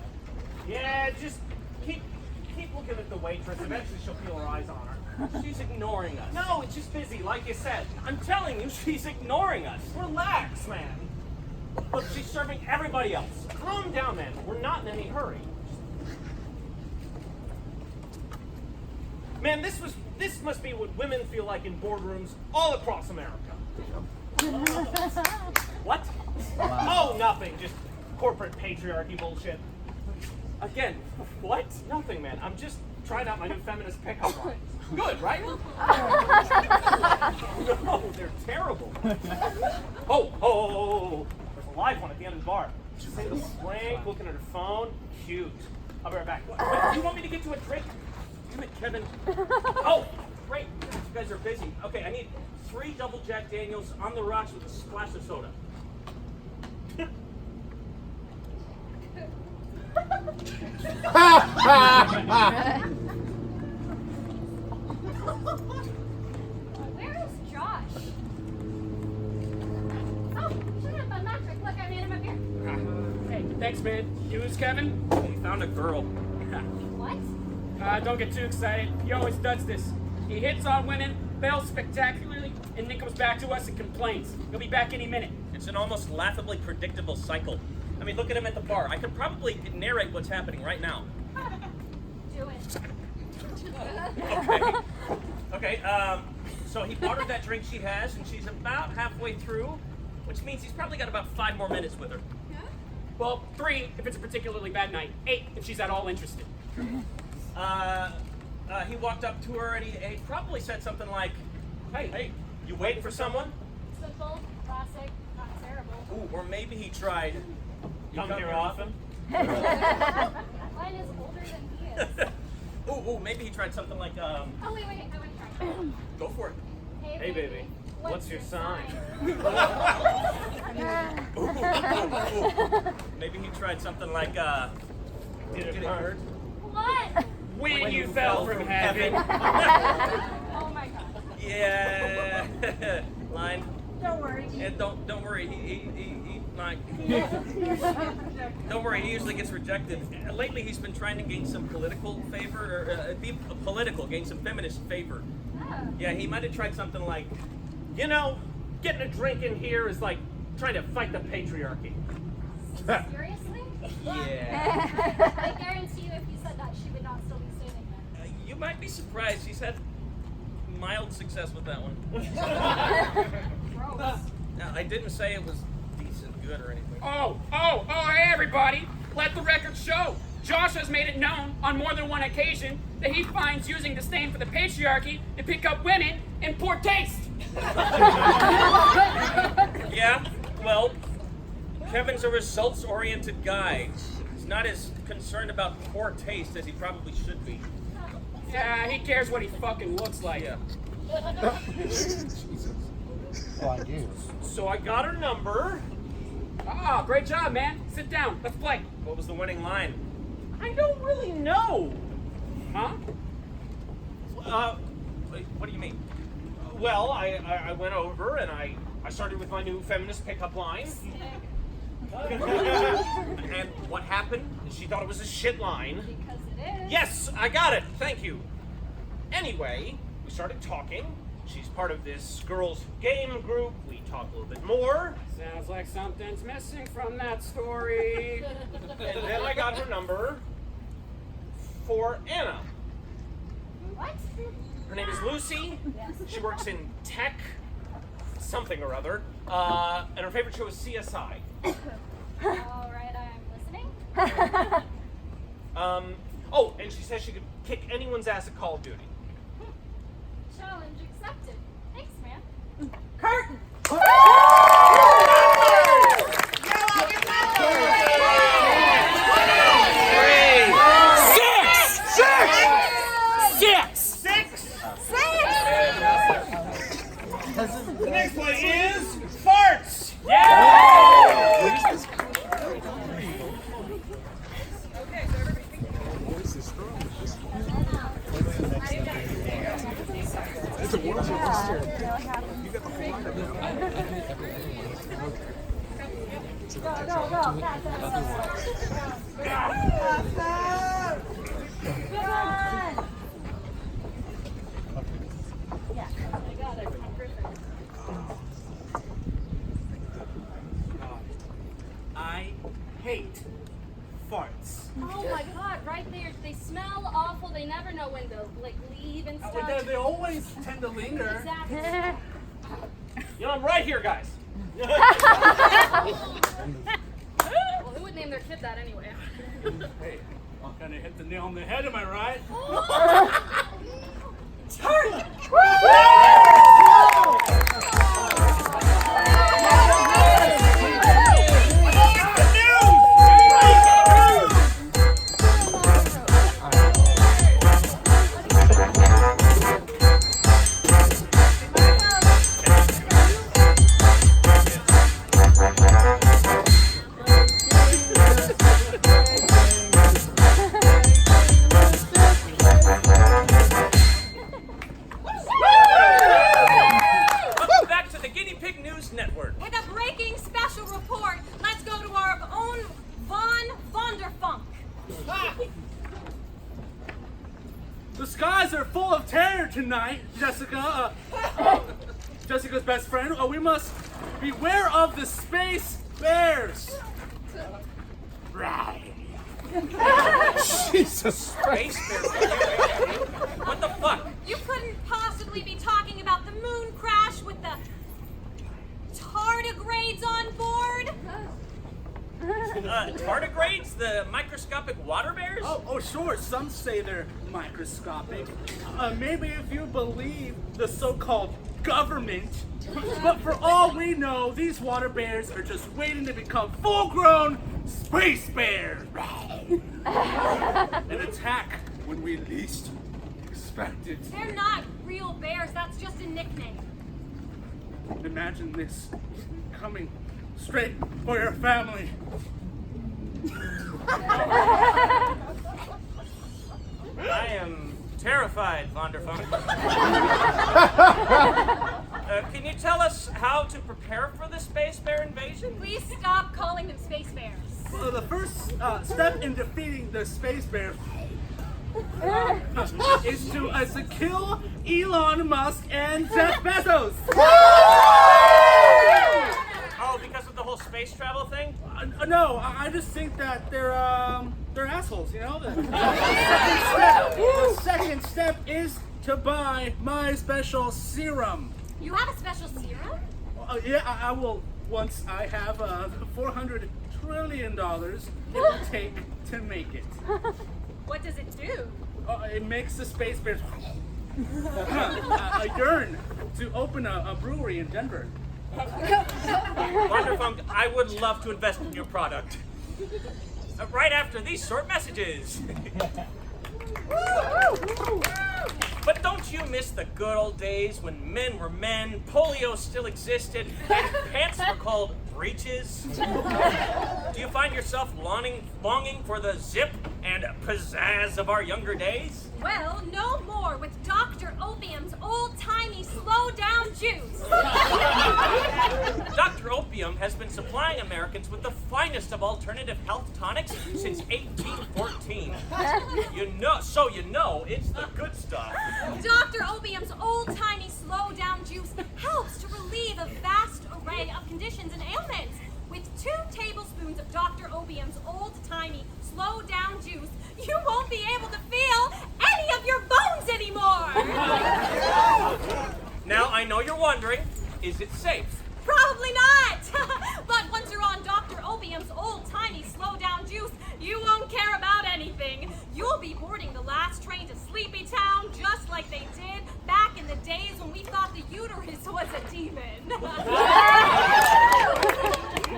Yeah, just keep looking at the waitress. Eventually she'll feel her eyes on her. She's ignoring us. No, it's just busy, like you said. I'm telling you, she's ignoring us. Relax, man. Look, she's serving everybody else. Calm down, man. We're not in any hurry. Man, this must be what women feel like in boardrooms all across America. What? Oh, nothing. Just corporate patriarchy bullshit. Again, what? Nothing, man. I'm just trying out my new feminist pickup lines. Good, right? No, they're terrible. Oh. There's a live one at the end of the bar. She's in the swank, looking at her phone. Cute. I'll be right back. What, do you want me to get you a drink? Damn it, Kevin. Oh, great. You guys are busy. Okay, I need 3 double Jack Daniels on the rocks with a splash of soda. Where is Josh? Oh, shut up, I'm Patrick. Look, I made him up here. Hey, thanks, man. You who's Kevin? He found a girl. What? Don't get too excited. He always does this. He hits on women, fails spectacularly, and then comes back to us and complains. He'll be back any minute. It's an almost laughably predictable cycle. I mean, look at him at the bar. I could probably narrate what's happening right now. Do it. Okay, so he ordered that drink she has, and she's about halfway through, which means he's probably got about 5 more minutes with her. Well, 3 if it's a particularly bad night. 8 if she's at all interested. He walked up to her and he probably said something like, hey, you waiting for someone? Simple, classic, not terrible. Ooh, or maybe he tried, Come here often? Mine is older than he is. Ooh, maybe he tried something like, Oh, wait, I want to try. go for it. Hey, baby. What's your sign? Ooh. Maybe he tried something like, Did it hurt? What? When you fell from heaven. Oh my god. Yeah. Line. Don't worry. Yeah, don't worry. He like. Don't worry. He usually gets rejected. Lately, he's been trying to gain some political favor, or be political, gain some feminist favor. Yeah, he might have tried something like, You know, getting a drink in here is like trying to fight the patriarchy. Seriously? yeah. I guarantee you if you said that, she would not still be standing there. You might be surprised. He's had mild success with that one. Gross. Now, I didn't say it was decent, good, or anything. Oh, hey everybody! Let the record show. Josh has made it known on more than one occasion that he finds using disdain for the patriarchy to pick up women in poor taste. Yeah, well, Kevin's a results-oriented guy. He's not as concerned about poor taste as he probably should be. Yeah, he cares what he fucking looks like. Yeah. Well, I do. So I got her number. Ah, great job, man. Sit down. Let's play. What was the winning line? I don't really know. Huh? Wait, what do you mean? Well, I went over and I started with my new feminist pickup line. And what happened? She thought it was a shit line. Because it is. Yes, I got it. Thank you. Anyway, we started talking. She's part of this girls' game group. We talk a little bit more. Sounds like something's missing from that story. And then I got her number for Anna. What? Her name is Lucy. She works in tech, something or other. And her favorite show is CSI. All right, I'm listening. Oh, and she says she could kick anyone's ass at Call of Duty. Challenge accepted. Thanks, man. Curtain. The next one is farts. I hate farts. Oh my god, right there. They smell awful. They never know when to like leave and stuff. They always tend to linger. Exactly. You know, I'm right here, guys. Well, who would name their kid that anyway? Hey, I'm gonna hit the nail on the head, am I right? Turn. Welcome back to the Guinea Pig News Network. With a breaking special report, let's go to our own Von Vonderfunk. The skies are full of terror tonight, Jessica. Jessica's best friend. We must beware of the space bears. Right. Jesus. Space Bear. What the fuck? You couldn't possibly be talking about the moon crash with the tardigrades on board? Tardigrades? The microscopic water bears? Oh, sure. Some say they're microscopic. Maybe if you believe the so-called government. But for all we know, these water bears are just waiting to become full-grown space bears. And attack when we least expect it. They're not real bears, that's just a nickname. Imagine this coming straight for your family. I am terrified. terrified, Vonderfunk. Can you tell us how to prepare for the space bear invasion? Please stop calling them space bears. Well, the first step in defeating the space bear is to kill Elon Musk and Jeff Bezos. Oh, because of the whole space travel thing? No, I just think that they're assholes, you know? The second step is to buy my special serum. You have a special serum? Yeah, I will once I have $400 trillion it will take to make it. What does it do? It makes the space bears yearn to open a brewery in Denver. Vonderfunk, I would love to invest in your product. Right after these short messages. But don't you miss the good old days when men were men, polio still existed, and pants were called breeches? Do you find yourself longing for the zip and pizzazz of our younger days? Well, no more with Dr. Opium's old-timey slow-down juice. Dr. Opium has been supplying Americans with the finest of alternative health tonics since 1814. You know it's the good stuff. Dr. Opium's old-timey slow-down juice helps to relieve a vast array of conditions and ailments. With 2 tablespoons of Dr. Opium's old-timey slow-down juice, you won't be able to feel any of your bones anymore. Now, I know you're wondering, is it safe? Probably not. But once you're on Dr. Opium's old-timey slow-down juice, you won't care about anything. You'll be boarding the last train to Sleepy Town just like they did back in the days when we thought the uterus was a demon.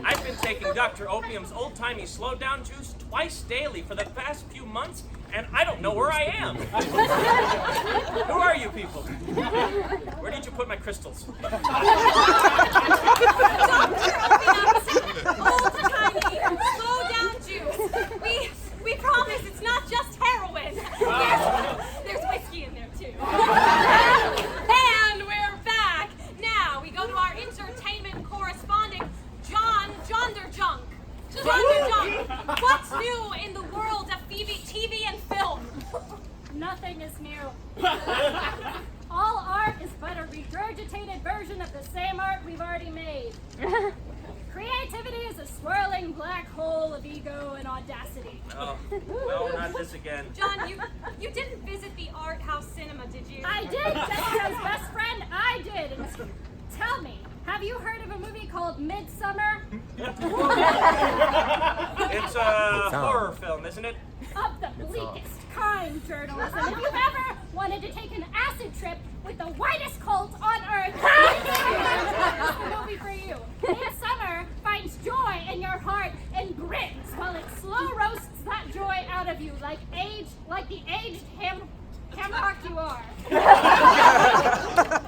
I've been taking Dr. Opium's old-timey slow-down juice twice daily for the past few months, and I don't know where I am. Who are you people? Where did you put my crystals? Dr. Opium's old-timey slow-down juice. We promise it's not just heroin. There's whiskey in there too. And we're back. Now we go to our entertainment correspondent, John Jonderjunk. Jonderjunk, what's new in the world of TV and film? Nothing is new. All art is but a regurgitated version of the same art we've already made. Creativity is a swirling black hole of ego and audacity. Oh, no, not this again. John, you didn't visit the art house cinema, did you? I did, Jessica's best friend, I did. And tell me, have you heard of a movie called Midsummer? It's a horror film, isn't it? Of the bleakest kind, journalism. If you've ever wanted to take an acid trip with the whitest cult on earth, it's the movie for you. Midsummer finds joy in your heart and grins while it slow roasts that joy out of you like the aged hamrock you are.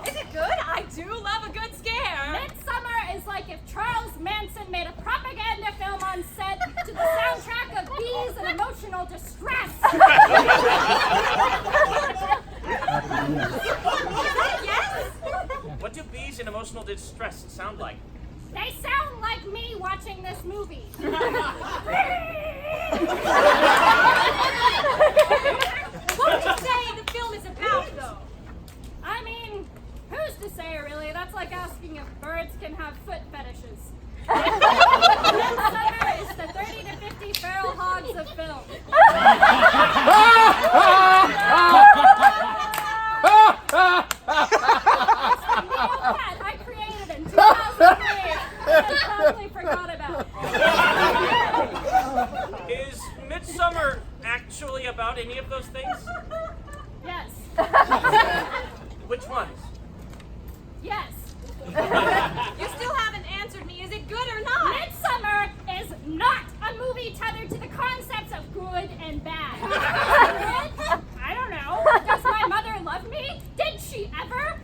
Is it good? I do love a good scare. Midsummer is like if Charles Manson made a propaganda film on set to the soundtrack of Bees and Emotional Distress. Yes? What do bees in emotional distress sound like? They sound like me watching this movie. What would you say the film is about, though? I mean, who's to say, really? That's like asking if birds can have foot fetishes. Midsummer is the 30 to 50 feral hogs of film. I created in 2003 and totally forgot about. Is Midsummer actually about any of those things? Yes. Which ones? Yes. You still haven't answered me. Is it good or not? Midsummer is not a movie tethered to the concepts of good and bad. I don't know. Does my mother love me? Did she ever?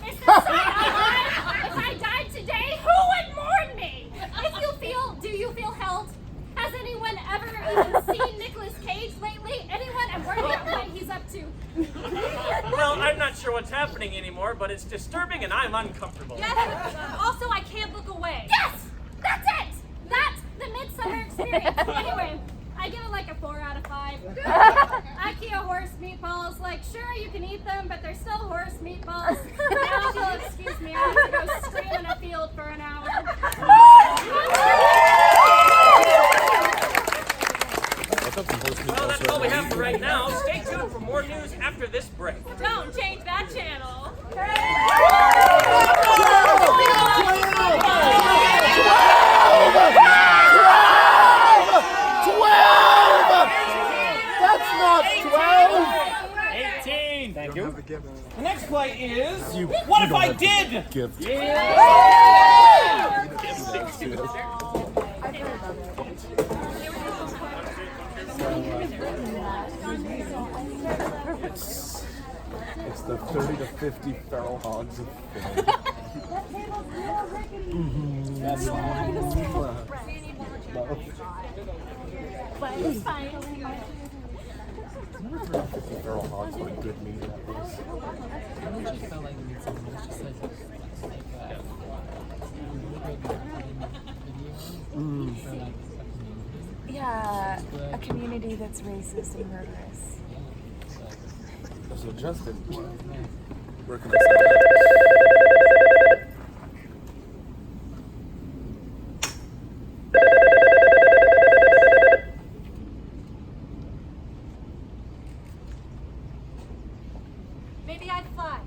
Is the sun alive? If I died today, who would mourn me? Do you feel held? Has anyone ever even seen Nicolas Cage lately? Anyone? I'm worried about what he's up to. Well, I'm not sure what's happening anymore, but it's disturbing and I'm uncomfortable. Yes. Also, I can't look away. Yes! That's it! That's the midsummer experience. Anyway, I give it like a 4 out of 5. IKEA horse meatballs, like, sure, you can eat them, but they're still horse meatballs. Now, if you'll excuse me, I need to go scream in a field for an hour. Well, that's all we have for right now. Stay tuned for more news after this break. Don't change that channel. That's not 12! 18. Thank you. The next play is What If I Did? Gift. It's the 30 to 50 feral hogs of film. But it's fine. Never 30 to 50 feral hogs were good meat at least. I just felt like we need something that's just like Yeah, a community that's racist and murderous. So Justin, where can I say that? Maybe I'd fly.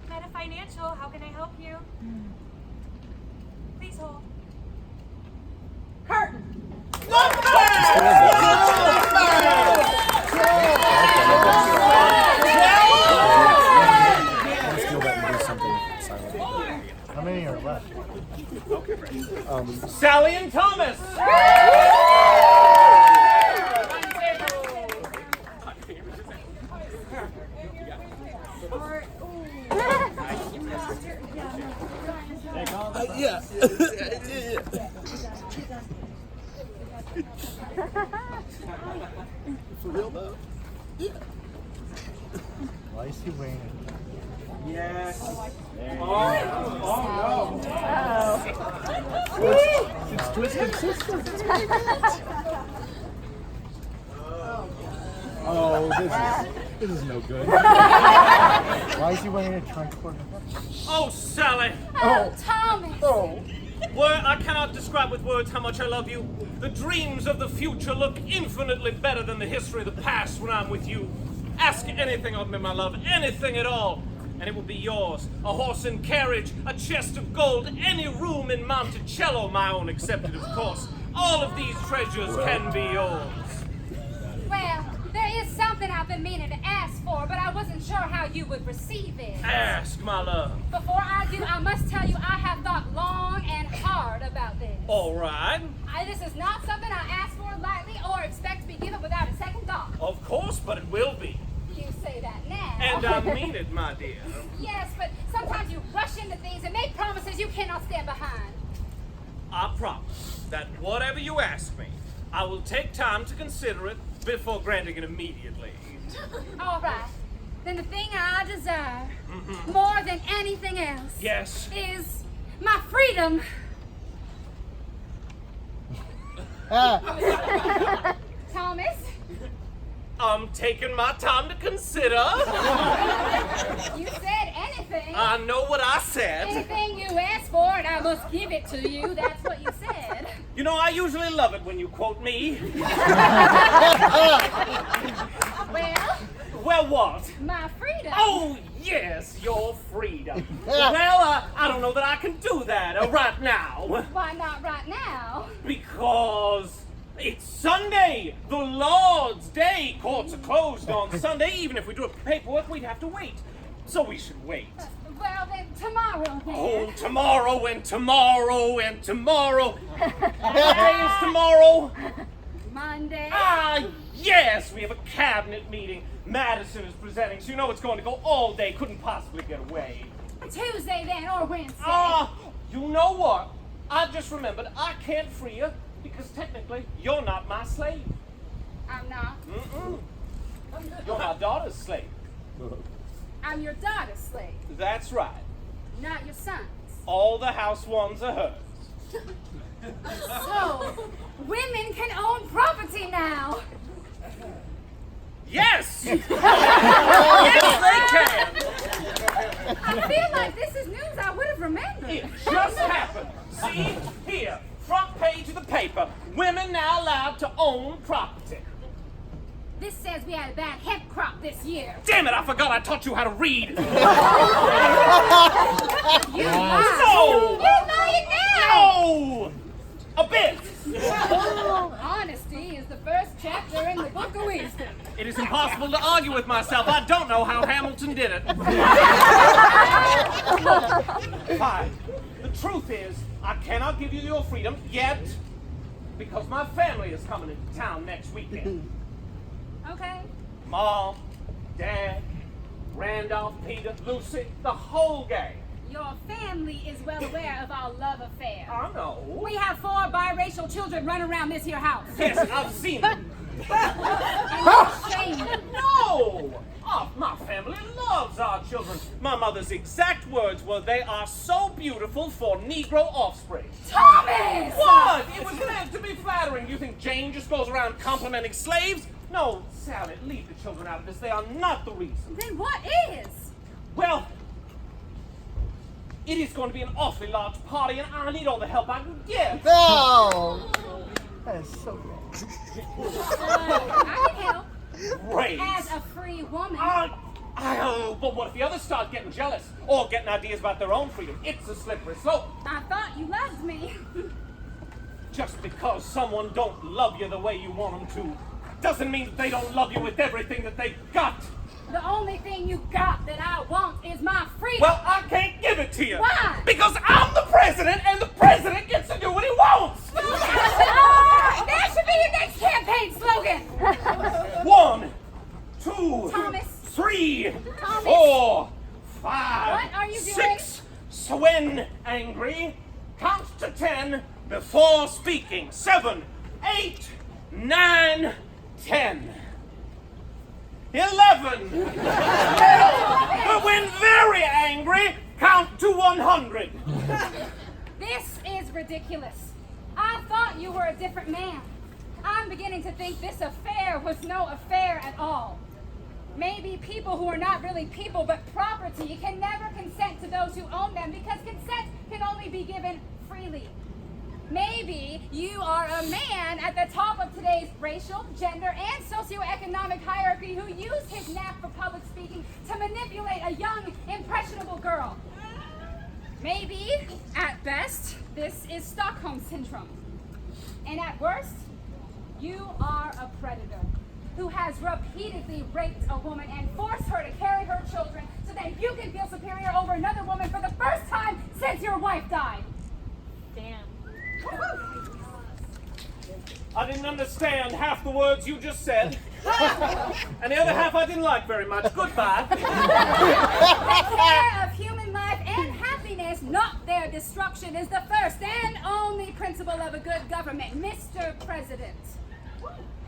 Meta Financial, how can I help you? Please hold. Let's go back and do something silent. How many are left? Sally and Thomas. Yeah. For real though? Yeah. Why is he wearing it? Yes. It's Twisted Sister. Oh, this is no good. Why is he wearing a tricorn? Oh, Sally. Oh, Thomas. Oh. I cannot describe with words how much I love you. The dreams of the future look infinitely better than the history of the past when I'm with you. Ask anything of me, my love, anything at all, and it will be yours. A horse and carriage, a chest of gold, any room in Monticello, my own accepted, of course. All of these treasures can be yours. Well, there is something I've been meaning to ask for, but I wasn't sure how you would receive it. Ask, my love. Before I do, I must tell you I have thought long and hard about this. All right. This is not something I ask for lightly or expect to be given without a second thought. Of course, but it will be. You say that now. And I mean it, my dear. Yes, but sometimes you rush into things and make promises you cannot stand behind. I promise that whatever you ask me, I will take time to consider it before granting it immediately. All right. Then the thing I desire more than anything else Yes. is my freedom. Thomas, I'm taking my time to consider. you said anything. I know what I said. Anything you ask for and I must give it to you. That's what you said. You know, I usually love it when you quote me. Well, what? My freedom. Oh, yes, your freedom. Well, I don't know that I can do that right now. Why not right now? Because it's Sunday, the Lord's Day. Courts are closed on Sunday. Even if we drew up paperwork, we'd have to wait. So we should wait. Well, then tomorrow, then. Oh, tomorrow and tomorrow and tomorrow. What day is tomorrow? Monday. Ah, yes, we have a cabinet meeting. Madison is presenting, so you know it's going to go all day. Couldn't possibly get away. Tuesday, then, or Wednesday. Ah, you know what? I just remembered I can't free you because technically you're not my slave. I'm not. Mm-mm. You're my daughter's slave. I'm your daughter's slave, That's right. not your son's. All the house ones are hers. So, women can own property now. Yes! Yes, they can! I feel like this is news I would have remembered. It just happened. See? Here, front page of the paper. Women now allowed to own property. This says we had a bad hemp crop this year. Damn it, I forgot I taught you how to read. You lied. No! You're lying now. No! A bit! Honesty is the first chapter in the book of wisdom. It is impossible to argue with myself. I don't know how Hamilton did it. Fine. The truth is, I cannot give you your freedom yet because my family is coming into town next weekend. Okay. Mom, Dad, Randolph, Peter, Lucy, the whole gang. Your family is well aware of our love affair. I know. We have 4 biracial children running around this here house. Yes, I've seen them. And you're ashamed. No! Oh, my family loves our children. My mother's exact words were, they are so beautiful for Negro offspring. Thomas! What? It was meant to be flattering. You think Jane just goes around complimenting slaves? No, Sally, leave the children out of this. They are not the reason. Then what is? Well, it is going to be an awfully large party, and I need all the help I can get. No! That is so bad. I can help. Great. As a free woman. Oh, but what if the others start getting jealous or getting ideas about their own freedom? It's a slippery slope. I thought you loved me. Just because someone don't love you the way you want them to doesn't mean that they don't love you with everything that they've got. The only thing you got that I want is my freedom. Well, I can't give it to you. Why? Because I'm the president, and the president gets to do what he wants. That should be your next campaign slogan. 1, 2, Thomas. 3, Thomas. 4, 5, What are you doing? 6. So when angry, count to 10 before speaking. 7, 8, 9, 10. 11. 12. But when very angry, count to 100. This is ridiculous. I thought you were a different man. I'm beginning to think this affair was no affair at all. Maybe people who are not really people but property can never consent to those who own them because consent can only be given freely. Maybe you are a man at the top of today's racial, gender, and socioeconomic hierarchy who used his knack for public speaking to manipulate a young, impressionable girl. Maybe, at best, this is Stockholm Syndrome. And at worst, you are a predator who has repeatedly raped a woman and forced her to carry her children so that you can feel superior over another woman for the first time since your wife died. Damn. I didn't understand half the words you just said. And the other half I didn't like very much. Goodbye. The care of human life and happiness, not their destruction, is the first and only principle of a good government, Mr. President.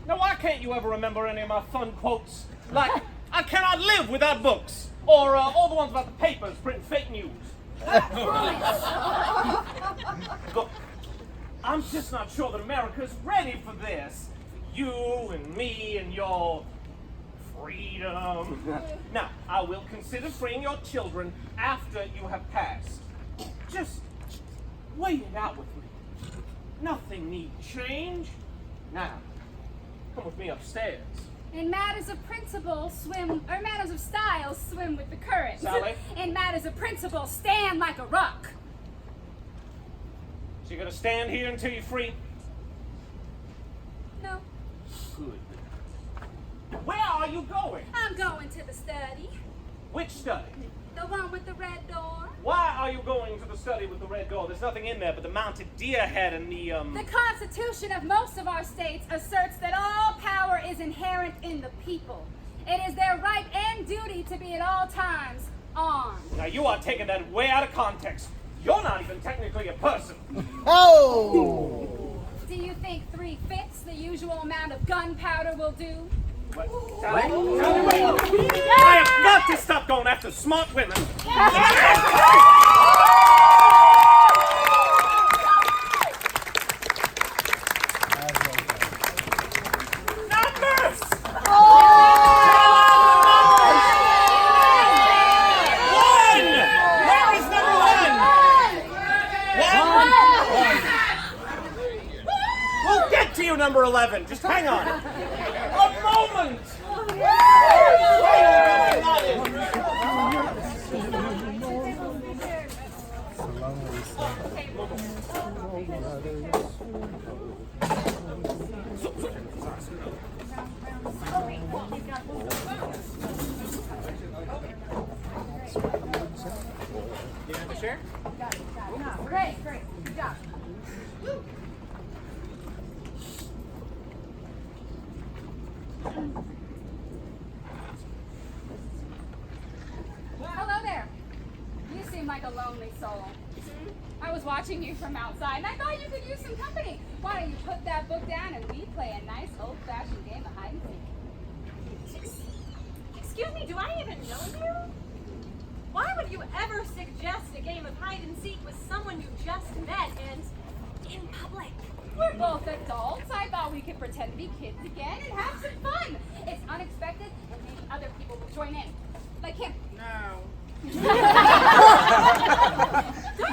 Now, why can't you ever remember any of my fun quotes? Like, I cannot live without books. Or all the ones about the papers printing fake news. Look, I'm just not sure that America's ready for this. You and me and your freedom. Now, I will consider freeing your children after you have passed. Just wait it out with me. Nothing need change. Now, come with me upstairs. In matters of principle, matters of style, swim with the current. Sally? In matters of principle, stand like a rock. So you're gonna stand here until you're free? No, Good. Where are you going? I'm going to the study. Which study? one with the red door. Why are you going to the study with the red door? There's nothing in there but the mounted deer head and the, The Constitution of most of our states asserts that all power is inherent in the people. It is their right and duty to be at all times armed. Now you are taking that way out of context. You're not even technically a person. Oh! Do you think 3/5 the usual amount of gunpowder will do? What? Sally, wait. I have got to stop going after smart women. Numbers! One! Where is number one? We'll get to you, number 11. Just hang on. A moment! You have a share? Great. Good job. Hello there. You seem like a lonely soul. I was watching you from outside and I thought you could use some company. Why don't you put that book down and we play a nice old-fashioned game of hide and seek? Excuse me, do I even know you? Why would you ever suggest a game of hide and seek with someone you just met and in public? We're both adults. I thought we could pretend to be kids again and have some fun. It's unexpected and maybe other people will join in. Like him. No. Don't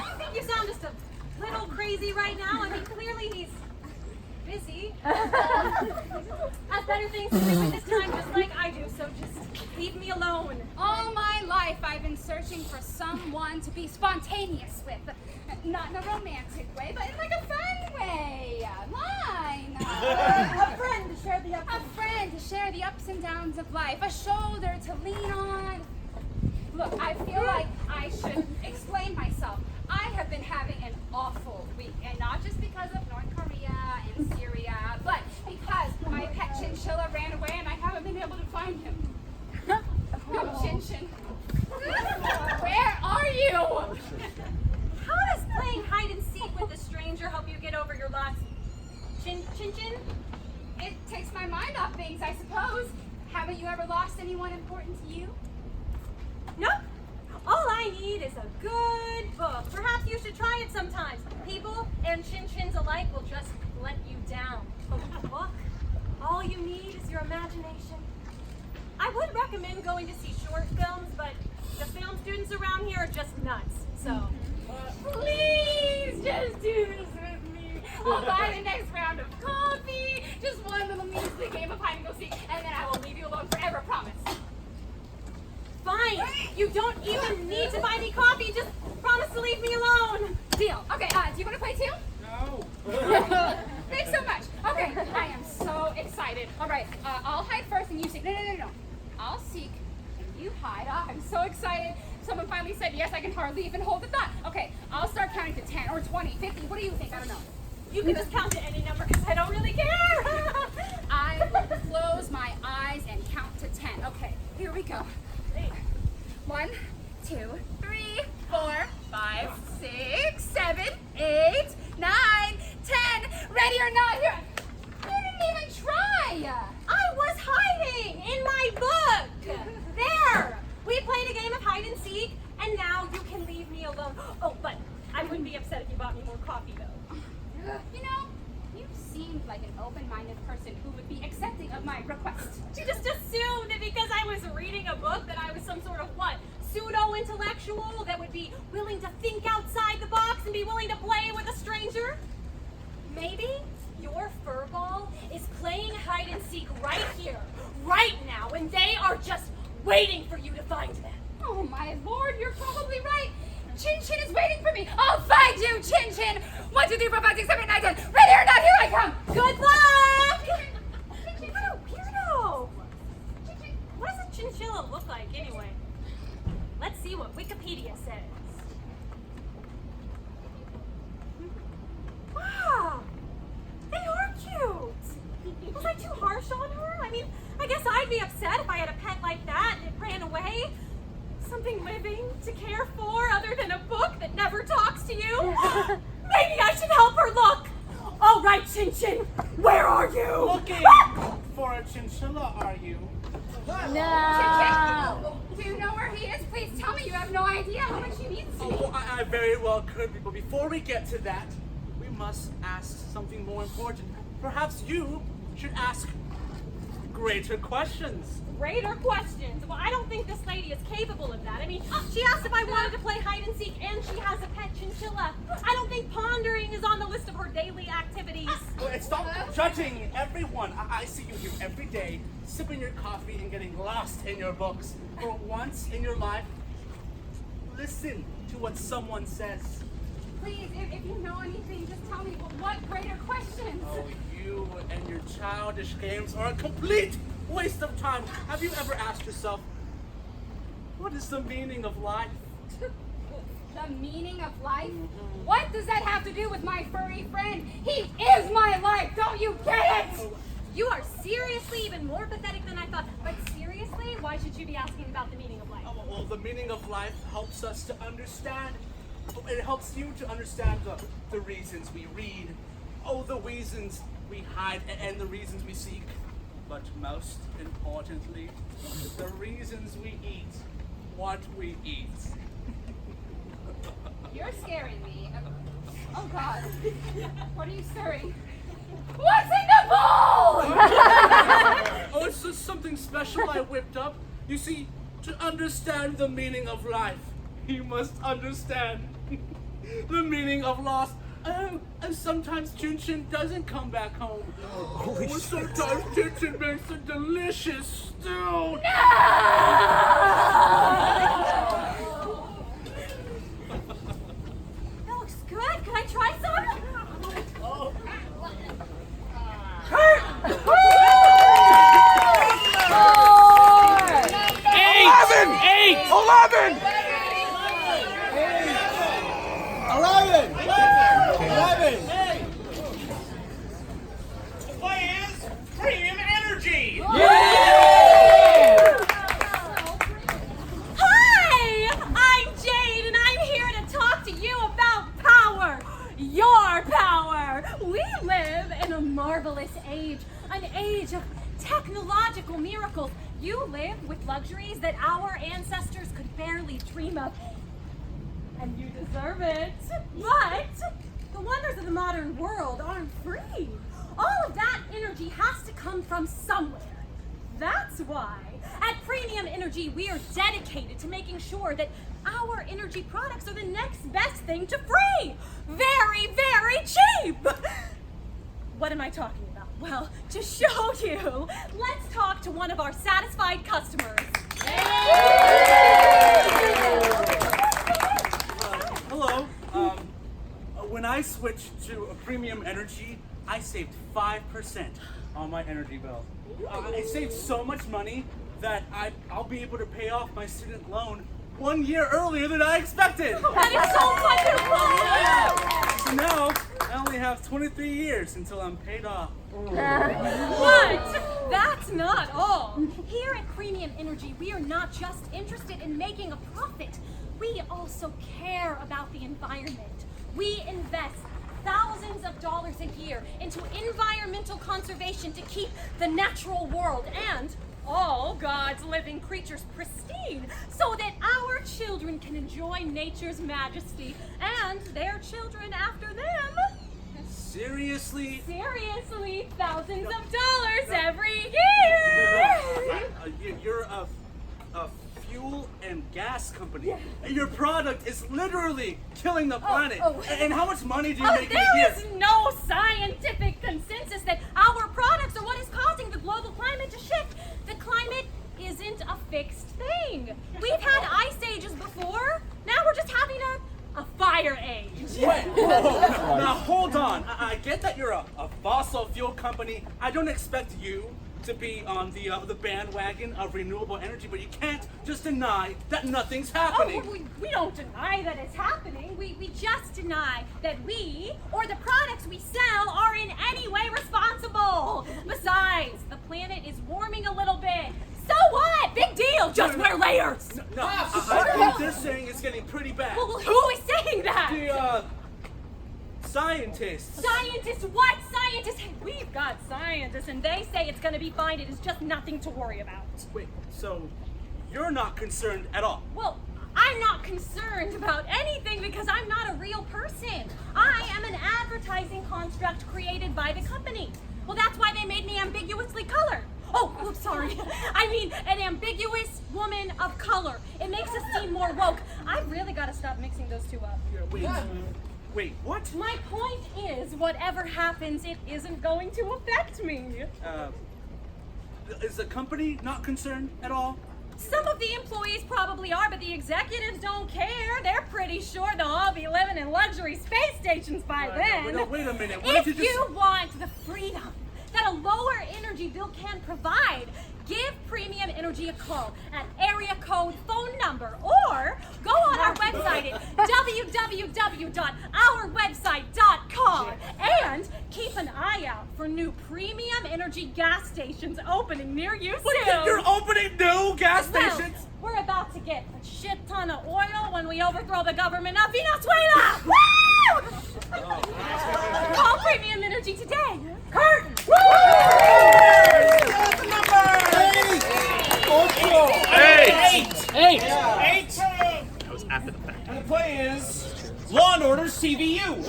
you think you sound just a little crazy right now? I mean, clearly he's busy. Has better things to do with his time just like I do, so just leave me alone. All my life I've been searching for someone to be spontaneous with. Not in a romantic way, but in like a fun way. Mine. A friend to share the ups and downs of life. A shoulder to lean on. Look, I feel like I should explain myself. I have been having an awful week, and not just because of North Korea and Syria, but because my pet chinchilla ran away and I haven't been able to find him. Oh, Chin. Where are you? How does playing hide and seek with a stranger help you get over your loss? Chin? It takes my mind off things, I suppose. Haven't you ever lost anyone important to you? Nope. All I need is a good book. Perhaps you should try it sometimes. People and chin-chins alike will just let you down. But with a book, all you need is your imagination. I would recommend going to see short films, but the film students around here are just nuts. So, Please just do this with me. I'll buy the next round of coffee. Just one little measly game of hide and go seek, and then I will leave you alone forever, promise. fine. You don't even need to buy me coffee. Just promise to leave me alone. Deal. Okay, do you want to play too? No. Thanks so much. Okay, I am so excited. All right, I'll hide first and you seek. No. I'll seek and you hide. I'm so excited. Someone finally said yes. I can hardly even hold the thought. Okay, I'll start counting to 10 or 20, 50. What do you think? I don't know. You can just count to any number because I don't really care. I will close my eyes and count to 10. Okay, here we go. 1, 2, 3, 4, 5, 6, 7, 8, 9, 10. Ready or not? Here. You didn't even try. I was hiding in my book. There. We played a game of hide and seek, and now you can leave me alone. Oh, but I wouldn't be upset if you bought me more coffee, though. You know, you seemed like an open-minded person who would be accepting of my request. She just assumed that because I was reading a book that I was some sort of what? Pseudo-intellectual that would be willing to think outside the box and be willing to play with a stranger? Maybe your furball is playing hide and seek right here, right now, and they are just waiting for you to find them. Oh my lord, you're probably right. Chin Chin is waiting for me. I'll find you, Chin Chin. 1, 2, 3, 4, 5, 6, 7, 8, 9, 10. Ready or not, here I come. Good luck! Weirdo! What does a chinchilla look like anyway? Let's see what Wikipedia says. Wow, they are cute. Was I too harsh on her? I mean, I guess I'd be upset if I had a pet like that and it ran away. Something living to care for other than a book that never talks to you. Maybe I should help her look. All right, Chin Chin, where are you? Looking for a chinchilla, are you? No. Do you know where he is? Please tell me. You have no idea how much he means to me. Oh, I very well could be, but before we get to that, we must ask something more important. Perhaps you should ask greater questions. Greater questions? Well, I don't think this lady is capable of that. I mean, she asked if I wanted to play hide and seek, and she has a pet chinchilla. I don't think pondering is on the list of her daily activities. Well, stop judging everyone. I see you here every day, sipping your coffee and getting lost in your books. For once in your life, listen to what someone says. Please, if you know anything, just tell me. What greater questions? Oh, you and your childish games are a complete waste of time. Have you ever asked yourself, what is the meaning of life? The meaning of life? What does that have to do with my furry friend? He is my life, don't you get it? You are seriously even more pathetic than I thought. But seriously, why should you be asking about the meaning of life? Oh, well, the meaning of life helps us to understand. It helps you to understand the reasons we read. Oh, the reasons we hide and the reasons we seek. But most importantly, the reasons we eat what we eat. You're scaring me. Oh God. What are you stirring? What's in the bowl? Oh, it's just something special I whipped up. You see, to understand the meaning of life, you must understand the meaning of loss. And sometimes Chin Chin doesn't come back home. Oh, sometimes Chin Chin makes a delicious stew. That looks good. Can I try some? Oh. Eight! 11! 11! The play is premium energy! Hi! I'm Jade, and I'm here to talk to you about power. Your power. We live in a marvelous age, an age of technological miracles. You live with luxuries that our ancestors could barely dream of. And you deserve it. But the wonders of the modern world aren't free. All of that energy has to come from somewhere. That's why at Premium Energy we are dedicated to making sure that our energy products are the next best thing to free. Very, very cheap. What am I talking about? Well, to show you, let's talk to one of our satisfied customers. Hello. When I switched to a Premium Energy, I saved 5% on my energy bill. I saved so much money that I'll be able to pay off my student loan 1 year earlier than I expected. That is so wonderful! So now I only have 23 years until I'm paid off. But that's not all. Here at Premium Energy, we are not just interested in making a profit. We also care about the environment. We invest thousands of dollars a year into environmental conservation to keep the natural world and all God's living creatures pristine so that our children can enjoy nature's majesty and their children after them. Seriously? Seriously, thousands of dollars every year. You're a fuel and gas company. Yeah. Your product is literally killing the planet. And how much money do you make in a year? There is no scientific consensus that our products are what is causing the global climate to shift. The climate isn't a fixed thing. We've had ice ages before. Now we're just having a fire age. Wait, now hold on. I get that you're a fossil fuel company. I don't expect you to be on the bandwagon of renewable energy, but you can't just deny that nothing's happening. Oh, we don't deny that it's happening. We just deny that we, or the products we sell, are in any way responsible. Besides, the planet is warming a little bit. So what? Big deal. Just wear layers. No, I think they're saying it's getting pretty bad. Well, who is saying that? The scientists. Scientists? What scientists? Hey, we've got scientists, and they say it's going to be fine. It is just nothing to worry about. Wait, so you're not concerned at all? Well, I'm not concerned about anything because I'm not a real person. I am an advertising construct created by the company. Well, that's why they made me ambiguously colored. Oh, oops, sorry. I mean, an ambiguous woman of color. It makes us seem more woke. I've really got to stop mixing those two up. Wait, what? My point is, whatever happens, it isn't going to affect me. Is the company not concerned at all? Some of the employees probably are, but the executives don't care. They're pretty sure they'll all be living in luxury space stations by then. No, wait a minute. If you want the freedom that a lower energy bill can provide, give Premium Energy a call at area code phone number or go on our website at www.ourwebsite.com and keep an eye out for new Premium Energy gas stations opening near you soon. You're opening new gas stations? Well, we're about to get a shit ton of oil when we overthrow the government of Venezuela. Woo! Call Premium Energy today. Curtain! Woo! Eight. That was after the fact. And the play is Law and Order CVU.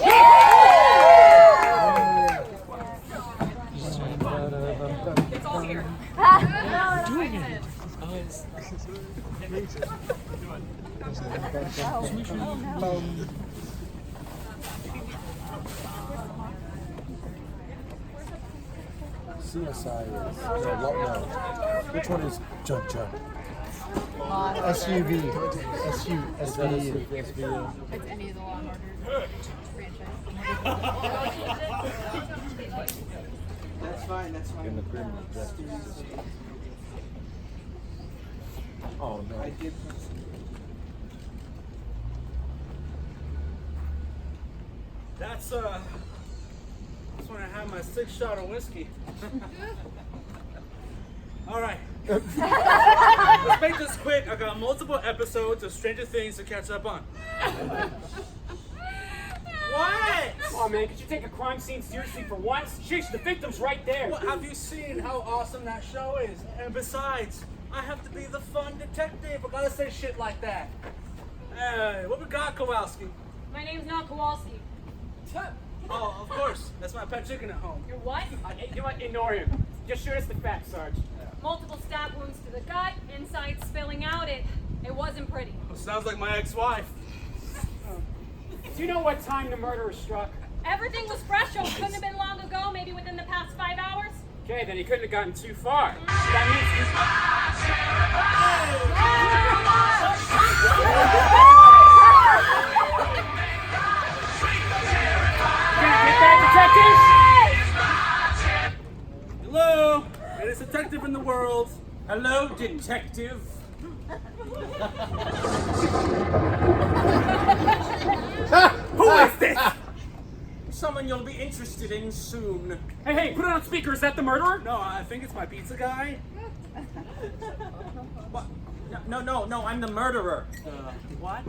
It's all here. Doing it. CSI is. No. Which one is Jump? SUV. SUV. It's any of the Law and Order franchise. That's fine. In the criminal justice. Oh no. I did. That's when I had my 6th shot of whiskey. All right. Let's make this quick. I got multiple episodes of Stranger Things to catch up on. What? Come on, man. Could you take a crime scene seriously for once? Sheesh, the victim's right there. Well, have you seen how awesome that show is? And besides, I have to be the fun detective. I gotta say shit like that. Hey, what we got, Kowalski? My name's not Kowalski. Oh, of course. That's my pet chicken at home. You're what? You know what? Ignore him. Just shoot us the facts, Sarge. Multiple stab wounds to the gut, inside spilling out. It wasn't pretty. Well, sounds like my ex-wife. Do you know what time the murderer struck? Everything was fresh, so it couldn't have been long ago, maybe within the past 5 hours. Okay, then he couldn't have gotten too far. That means get that, detective? Hello, greatest detective in the world. Hello, detective. Who is this? Someone you'll be interested in soon. Hey, put it on speaker. Is that the murderer? No, I think it's my pizza guy. What? No, I'm the murderer. What?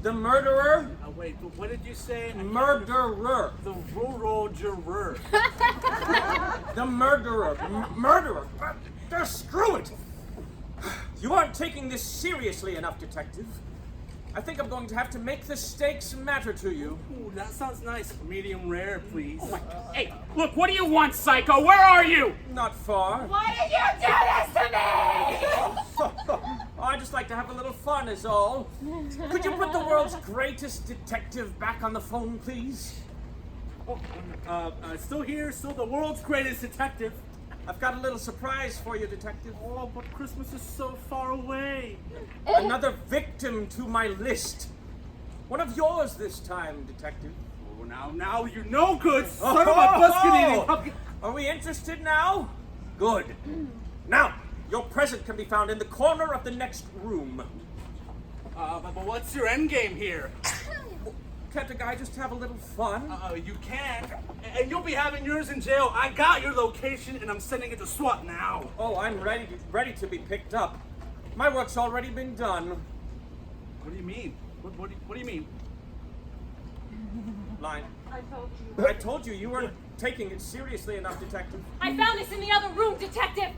The murderer? Wait, but what did you say? Murderer. The rural juror. The murderer. Murderer. Screw it. You aren't taking this seriously enough, detective. I think I'm going to have to make the stakes matter to you. Ooh, that sounds nice. Medium rare, please. Oh my, hey, look, what do you want, psycho? Where are you? Not far. Why did you do this to me? I just like to have a little fun is all. Could you put the world's greatest detective back on the phone, please? Still here, still the world's greatest detective. I've got a little surprise for you, detective. Oh, but Christmas is so far away. Another victim to my list. One of yours this time, detective. Oh, now you're no good, son of a biscuit eating pumpkin. Are we interested now? Good. Now, your present can be found in the corner of the next room. But what's your end game here? Can't a guy just have a little fun? You can. And you'll be having yours in jail. I got your location and I'm sending it to SWAT now. Oh, I'm ready to be picked up. My work's already been done. What do you mean? What do you mean? Line. I told you. I told you weren't taking it seriously enough, Detective. I found this in the other room, Detective.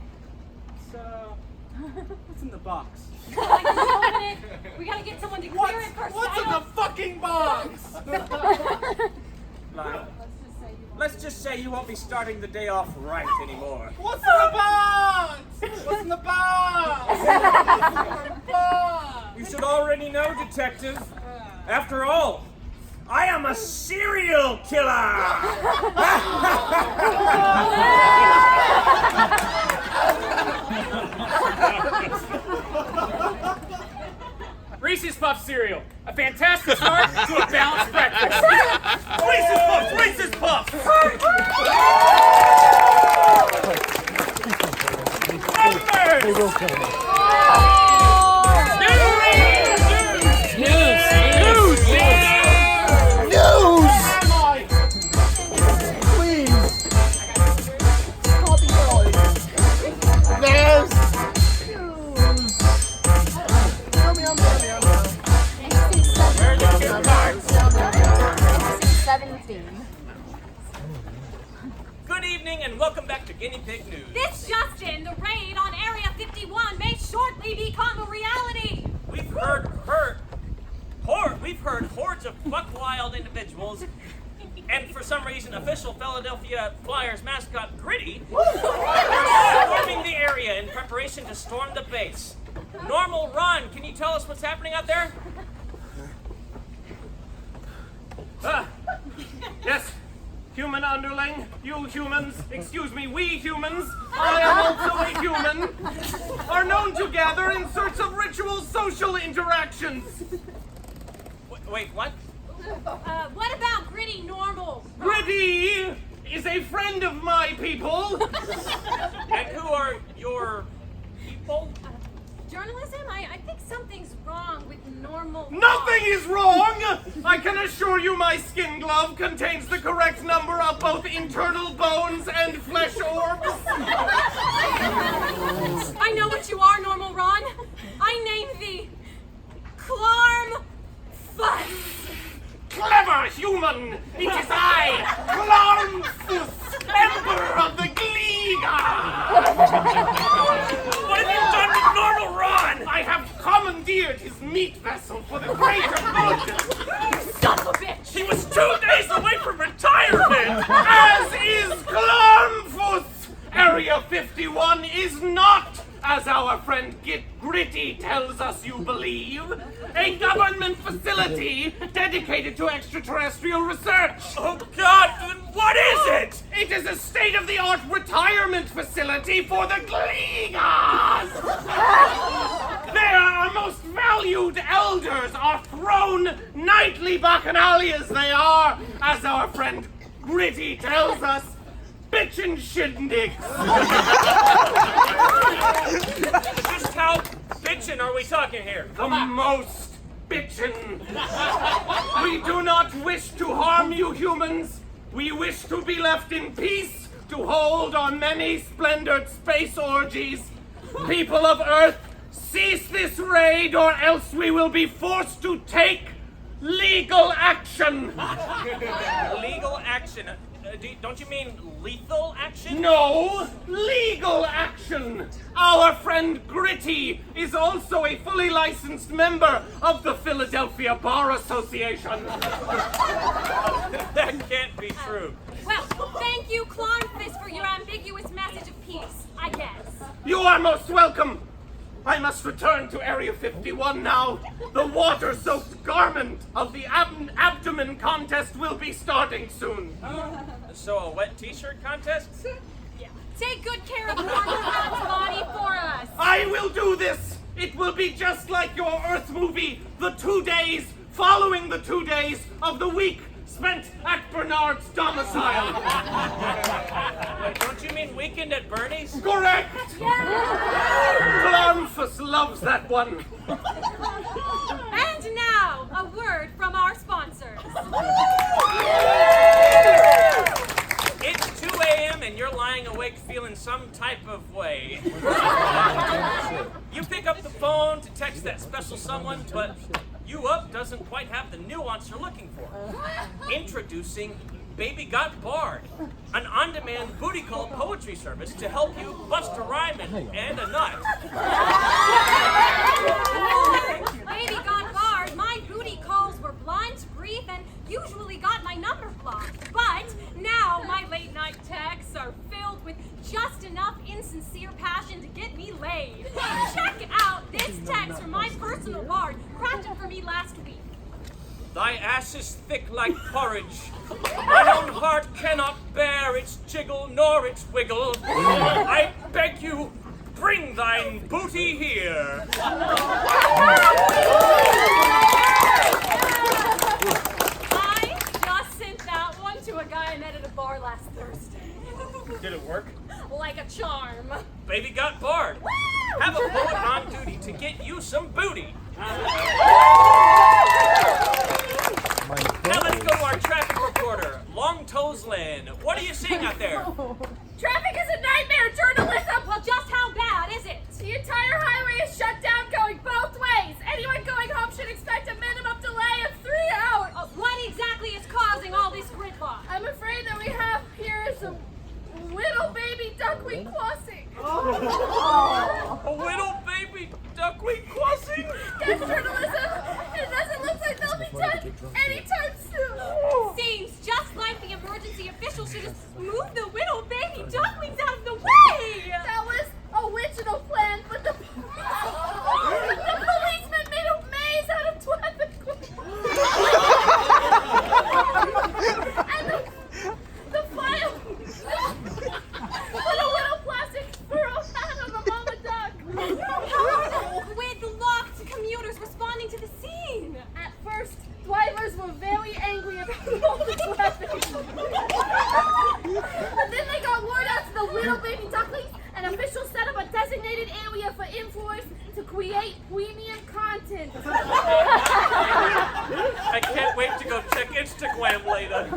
What's in the box? I can open it. We gotta get someone to clear it first. What's in the fucking box? Line. Let's just say you won't be starting the day off right anymore. What's in the box? What's in the box? You should already know, Detective. After all, I am a serial killer! Reese's Puff cereal. A fantastic start to a balanced breakfast. Reese's Puffs! Reese's Puffs! They will kill him. Good evening and welcome back to Guinea Pig News. This just in, the raid on Area 51 may shortly become a reality. We've heard hordes of buck-wild individuals, and for some reason, official Philadelphia Flyers mascot Gritty are swarming the area in preparation to storm the base. Normal Ron, can you tell us what's happening out there? Yes, human underling, you humans, excuse me, we humans, I am also a human, are known to gather in search of ritual social interactions. Wait, what? What about Gritty Normal? Gritty is a friend of my people. And who are your people? Journalism? I think something's wrong with normal. Nothing is wrong! I can assure you my skin glove contains the correct number of both internal bones and flesh orbs. I know what you are, Normal Ron. I name thee Clarm Fuss. Clever human! It is I, Clarmfuss, member of the Gliga! What have you done with Normal Ron? I have commandeered his meat vessel for the greater good! Son of a bitch! He was 2 days away from retirement! As is Clarmfuss! Area 51 is not, as our friend Gritty tells us you believe, a government facility dedicated to extraterrestrial research. Oh God, then what is it? It is a state-of-the-art retirement facility for the Gligas! There our most valued elders are thrown nightly bacchanalias they are, as our friend Gritty tells us, bitchin' shindigs. Just how bitchin' are we talking here? The most bitchin'. We do not wish to harm you humans. We wish to be left in peace to hold our many splendored space orgies. People of Earth, cease this raid or else we will be forced to take legal action. Legal action? Don't you mean lethal action? No, legal action. Our friend Gritty is also a fully licensed member of the Philadelphia Bar Association. That can't be true. Well, thank you, Clarmfuss, for your ambiguous message of peace, I guess. You are most welcome. I must return to Area 51 now. The water-soaked garment of the abdomen contest will be starting soon. So a wet t-shirt contest? Yeah. Take good care of Ron's body for us. I will do this. It will be just like your Earth movie, the 2 days following the 2 days of the week spent at Bernard's domicile. Wait, don't you mean Weekend at Bernie's? Correct! Clownfus loves that one. And now, a word from our sponsors. It's 2 a.m. and you're lying awake feeling some type of way. You pick up the phone to text that special someone, but you up doesn't quite have the nuance you're looking for. Introducing Baby Got Barred, an on-demand booty call poetry service to help you bust a rhyme and a nut. Baby got barred. My booty calls were blunt, brief, and usually got my number blocked. But now my late night texts are filled with just enough insincere passion to get me laid. Check out this text from my personal bard, crafted for me last week. Thy ass is thick like porridge. Mine own heart cannot bear its jiggle nor its wiggle. I beg you, bring thine booty here. I just sent that one to a guy I met at a bar last Thursday. Did it work? Like a charm. Baby got barred. Have a poet on duty to get you some booty. Now let's go to our traffic reporter, Long Toes Lynn. What are you seeing out there? Traffic is a nightmare, journalism! Well, just how bad is it? The entire highway is shut down going both ways. Anyone going home should expect a minimum delay of 3 hours. What exactly is causing all this gridlock? I'm afraid that we have here is a little baby duckling crossing. A little baby duckweed crossing? Yes, journalism! It doesn't look like they'll be done anytime soon. Seems just like the emergency officials should just move the little baby ducklings out of the way. That was original plan, but the policeman made a maze out of traffic. And the file put a little plastic furrow hat on the mama duck. With locked commuters responding to the scene. At first, drivers were very angry about all the traffic. But then they got word out to the little baby ducklings, and officials set up a designated area for influencers to create premium content. I can't wait to go check Instagram later.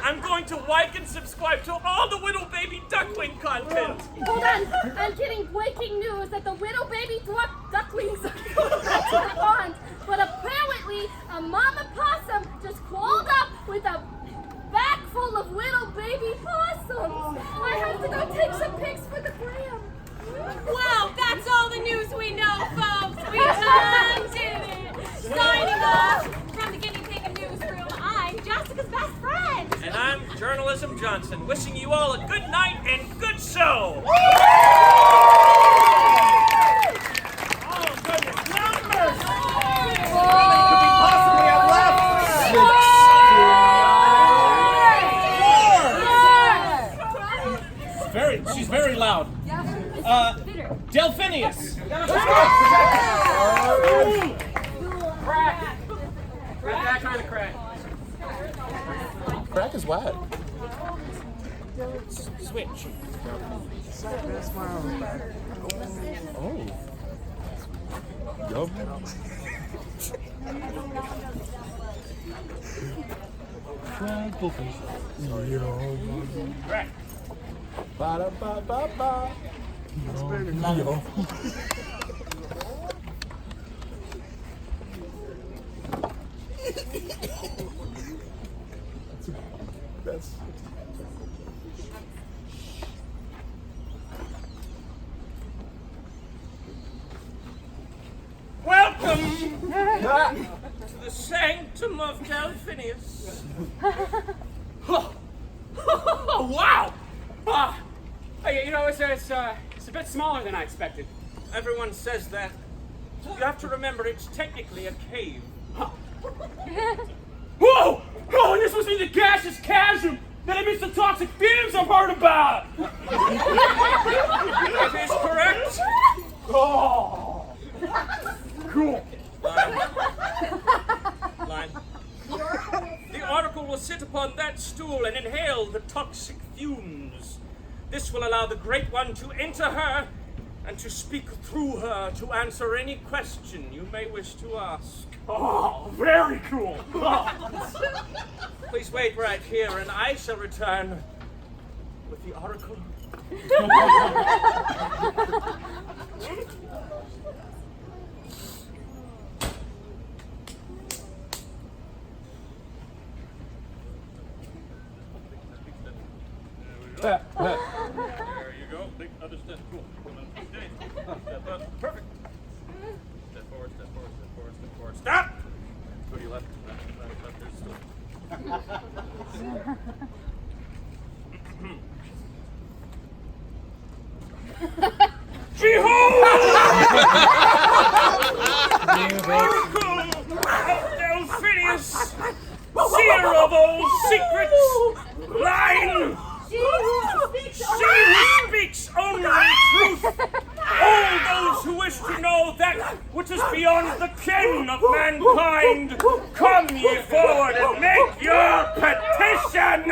I'm going to like and subscribe to all the little baby duckling content. Hold on, I'm getting breaking news that the little baby ducklings are going back to the pond. But apparently, a mama possum just crawled up with a bag full of little baby possums. I have to go take some pics for the gram. Well, that's all the news we know, folks. We done did it. Signing off from the Guinea Pig newsroom, I'm Jessica's best friend. And I'm Journalism Johnson, wishing you all a good night and good show. Oh, goodness, numbers! Could we possibly have left? She's very loud. Delphinius. Crack! That kind of crack. Crack is wet. Switch. Oh. Yup. Crack. Ba-da-ba-ba-ba. Yo. That's Welcome to the sanctum of Delphinius. Oh, wow! You know, it's a bit smaller than I expected. Everyone says that. You have to remember it's technically a cave. Whoa! Oh, and this was in the gaseous chasm that emits the toxic fumes I've heard about! That is correct. Oh! Cool. Line. will sit upon that stool and inhale the toxic fumes. This will allow the Great One to enter her and to speak through her to answer any question you may wish to ask. Oh, very cool. Please wait right here, and I shall return with the oracle. There you go. Big other step. Cool. Step up. Perfect. Step forward, step forward, step forward, step forward. Stop! Go to your left, left. There's still. Behold! Oracle of Delphinius, seer of all secrets, line! She who speaks only truth! All those who wish to know that which is beyond the ken of mankind, come ye forward and make your petition!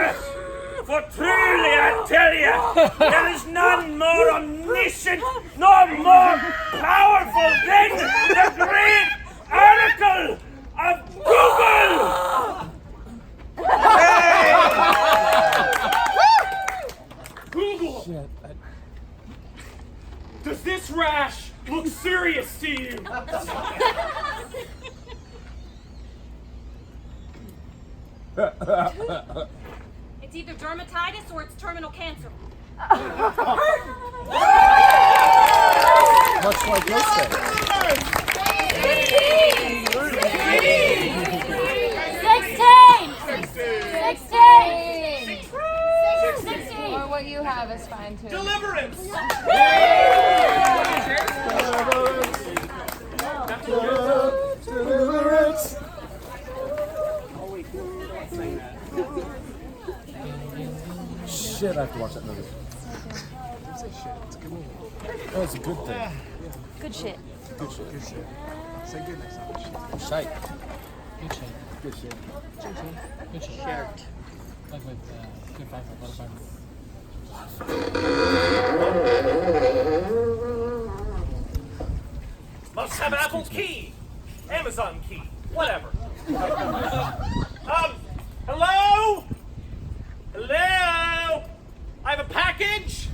For truly I tell you, there is none more omniscient nor more powerful than the great oracle of Google! Google! Does this rash look serious to you? It's either dermatitis or it's terminal cancer. Much like yesterday. 16! Or what you have is fine too. Deliverance! Deliverance! Shit, I have to watch that movie. Oh, it's a good thing. Good shit. Good shit. Good shit. Say good next time. Shite. Good shit. Good shit. Good shit. Shirt. Like with good fiber, a lot of fiber. Must have Apple key, Amazon key, whatever. Hello? Hello? I have a package?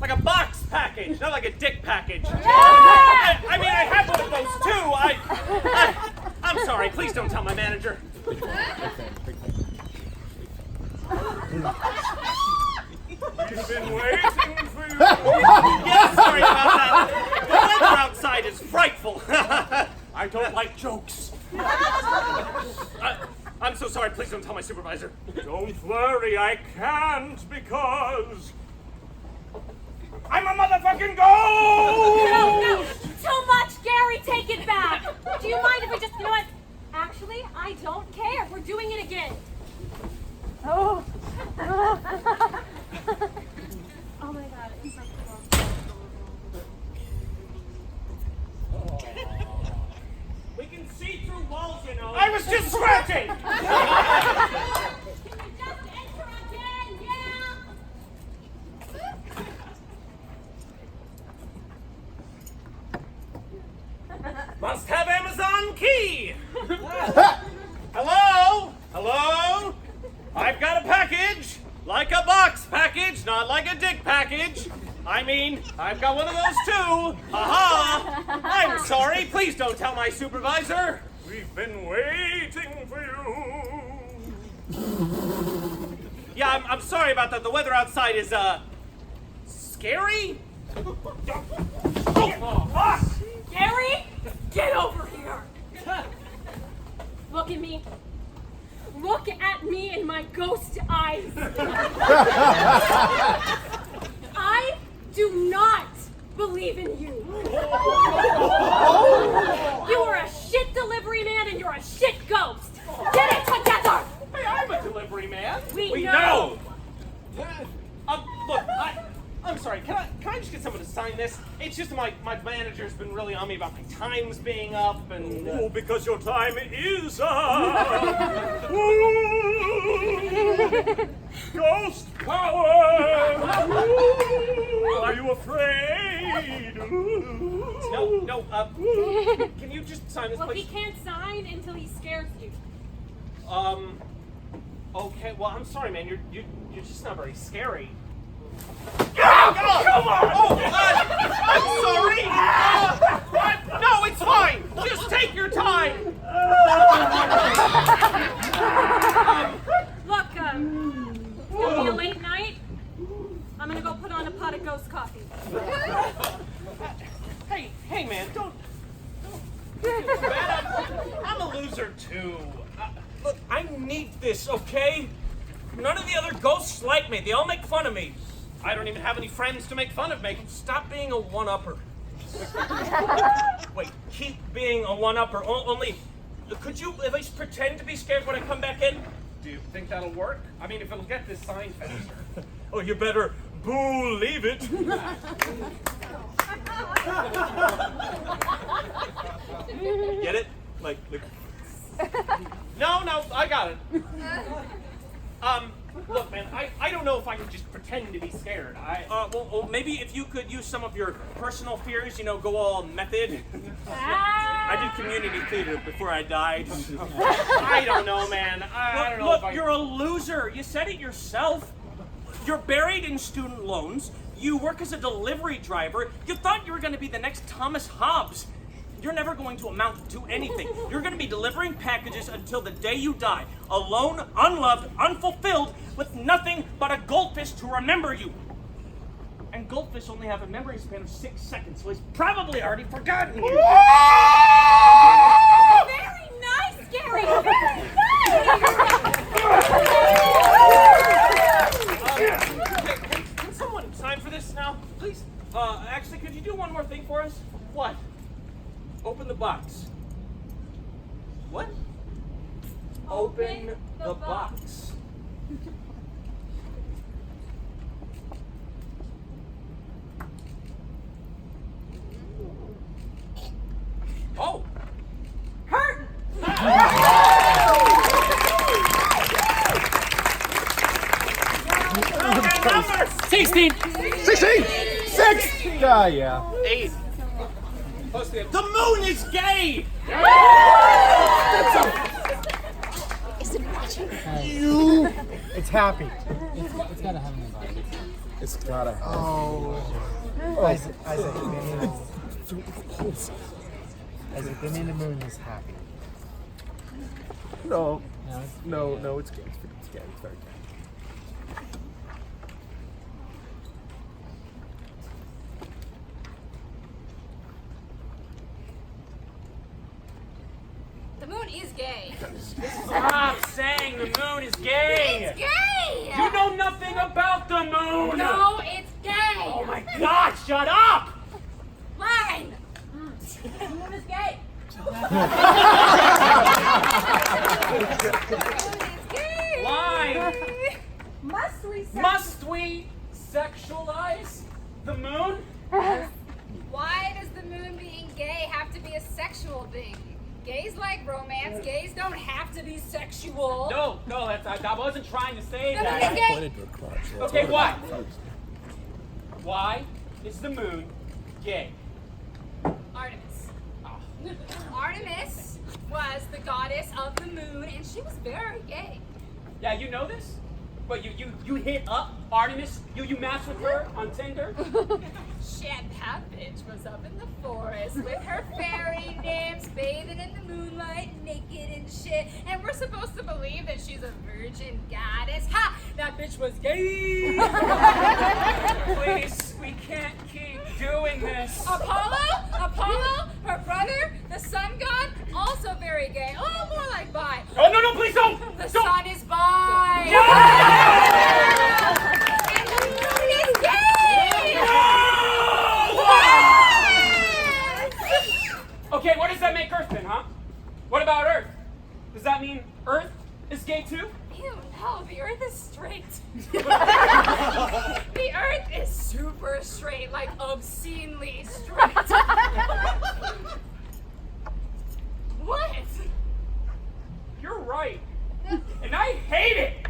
Like a box package, not like a dick package. I mean, I have one of those too. I'm sorry, please don't tell my manager. Big fan. We've been waiting for you. Yeah, sorry about that. The weather outside is frightful. I don't like jokes. I'm so sorry, please don't tell my supervisor. Don't worry, I can't because I'm a motherfucking ghost! No, too much, Gary, take it back. Do you mind if we just, you know what? Actually, I don't care. We're doing it again. Oh. Oh my God, it's so cool. We can see through walls, you know. I was just scratching! Just enter again, yeah? Must have Amazon key! Hello? Hello? I've got a package. Like a box package, not like a dick package. I mean, I've got one of those too. Ha-ha! I'm sorry, please don't tell my supervisor. We've been waiting for you. Yeah, I'm sorry about that. The weather outside is, scary? Gary, get over here. Look at me. Look at me in my ghost eyes. I do not believe in you. You are a shit delivery man and you're a shit ghost. Get it together. Hey, I'm a delivery man. We know. Look, I'm sorry. Can I just get someone to sign this? It's just my my manager's been really on me about my times being up and... Oh, because your time is up! Ghost power! Are you afraid? No, can you just sign this, Well, he please? can't sign until he scares you. Okay, well, I'm sorry, man. You're just not very scary. Come on! Oh, I'm sorry! No, it's fine! Just take your time! Look, it's gonna be a late night. I'm gonna go put on a pot of ghost coffee. Hey, man, don't feel bad. I'm a loser, too. Look, I need this, okay? None of the other ghosts like me. They all make fun of me. I don't even have any friends to make fun of me. Stop being a one-upper. Wait, keep being a one-upper. Only, could you at least pretend to be scared when I come back in? Do you think that'll work? I mean, if it'll get this sign faster. Oh, you better believe it. Get it? Like... No, I got it. Look, man, I don't know if I can just pretend to be scared. Well, maybe if you could use some of your personal fears, go all method. I did community theater before I died. I don't know, man. I don't know if I... You're a loser. You said it yourself. You're buried in student loans. You work as a delivery driver. You thought you were going to be the next Thomas Hobbes. You're never going to amount to anything. You're going to be delivering packages until the day you die. Alone, unloved, unfulfilled, with nothing but a goldfish to remember you. And goldfish only have a memory span of 6 seconds, so he's probably already forgotten you. Very nice, Gary. Very nice. Can someone sign for this now, please? Actually, could you do one more thing for us? What? Open the box. What? Open the box. Oh! Hurt! Numbers! 16! 16! 6! Yeah. 8. The moon is gay! You! It's happy. It's gotta have an environment. It's gotta have. Isaac, the man in the moon is happy. No, it's gay. It's gay. It's very gay. The moon is gay. Stop saying the moon is gay! It's gay! You know nothing about the moon! No, it's gay! Oh my god, shut up! Line! The moon is gay! Line! Must we Must we sexualize the moon? Why does the moon being gay have to be a sexual thing? Gays like romance. Gays don't have to be sexual. No, I wasn't trying to say The moon is that. gay. Okay, why? Why is the moon gay? Artemis. Artemis was the goddess of the moon, and she was very gay. Yeah, you know this? But you hit up Artemis? You match with her on Tinder? Shit, that bitch was up in the forest with her fairy nymphs, bathing in the moonlight, naked and shit. And we're supposed to believe that she's a virgin goddess. Ha! That bitch was gay! Please, we can't keep doing this. Apollo, her brother, the sun god, also very gay. Oh, more like bi. Oh, no, please don't! The Don't! sun is bi. And the moon is gay! Okay, what does that make Earth then, huh? What about Earth? Does that mean Earth is gay too? You know, the earth is straight. The earth is super straight, like obscenely straight. What? You're right. And I hate it.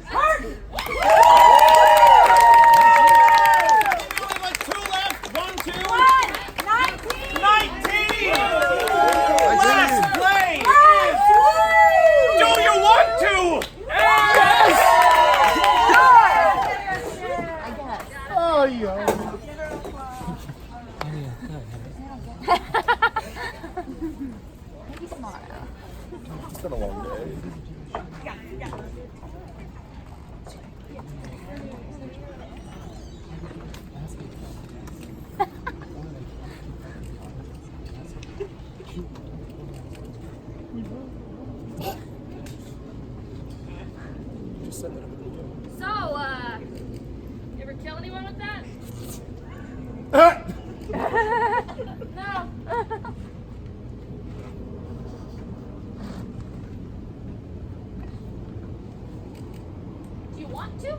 Hard. Only like 2 left. 1, 2. 19! 19! Last play is Do You Want To? Yes! Oh, yeah. Maybe tomorrow. It's been a long day. So, you ever kill anyone with that? No. Do you want to?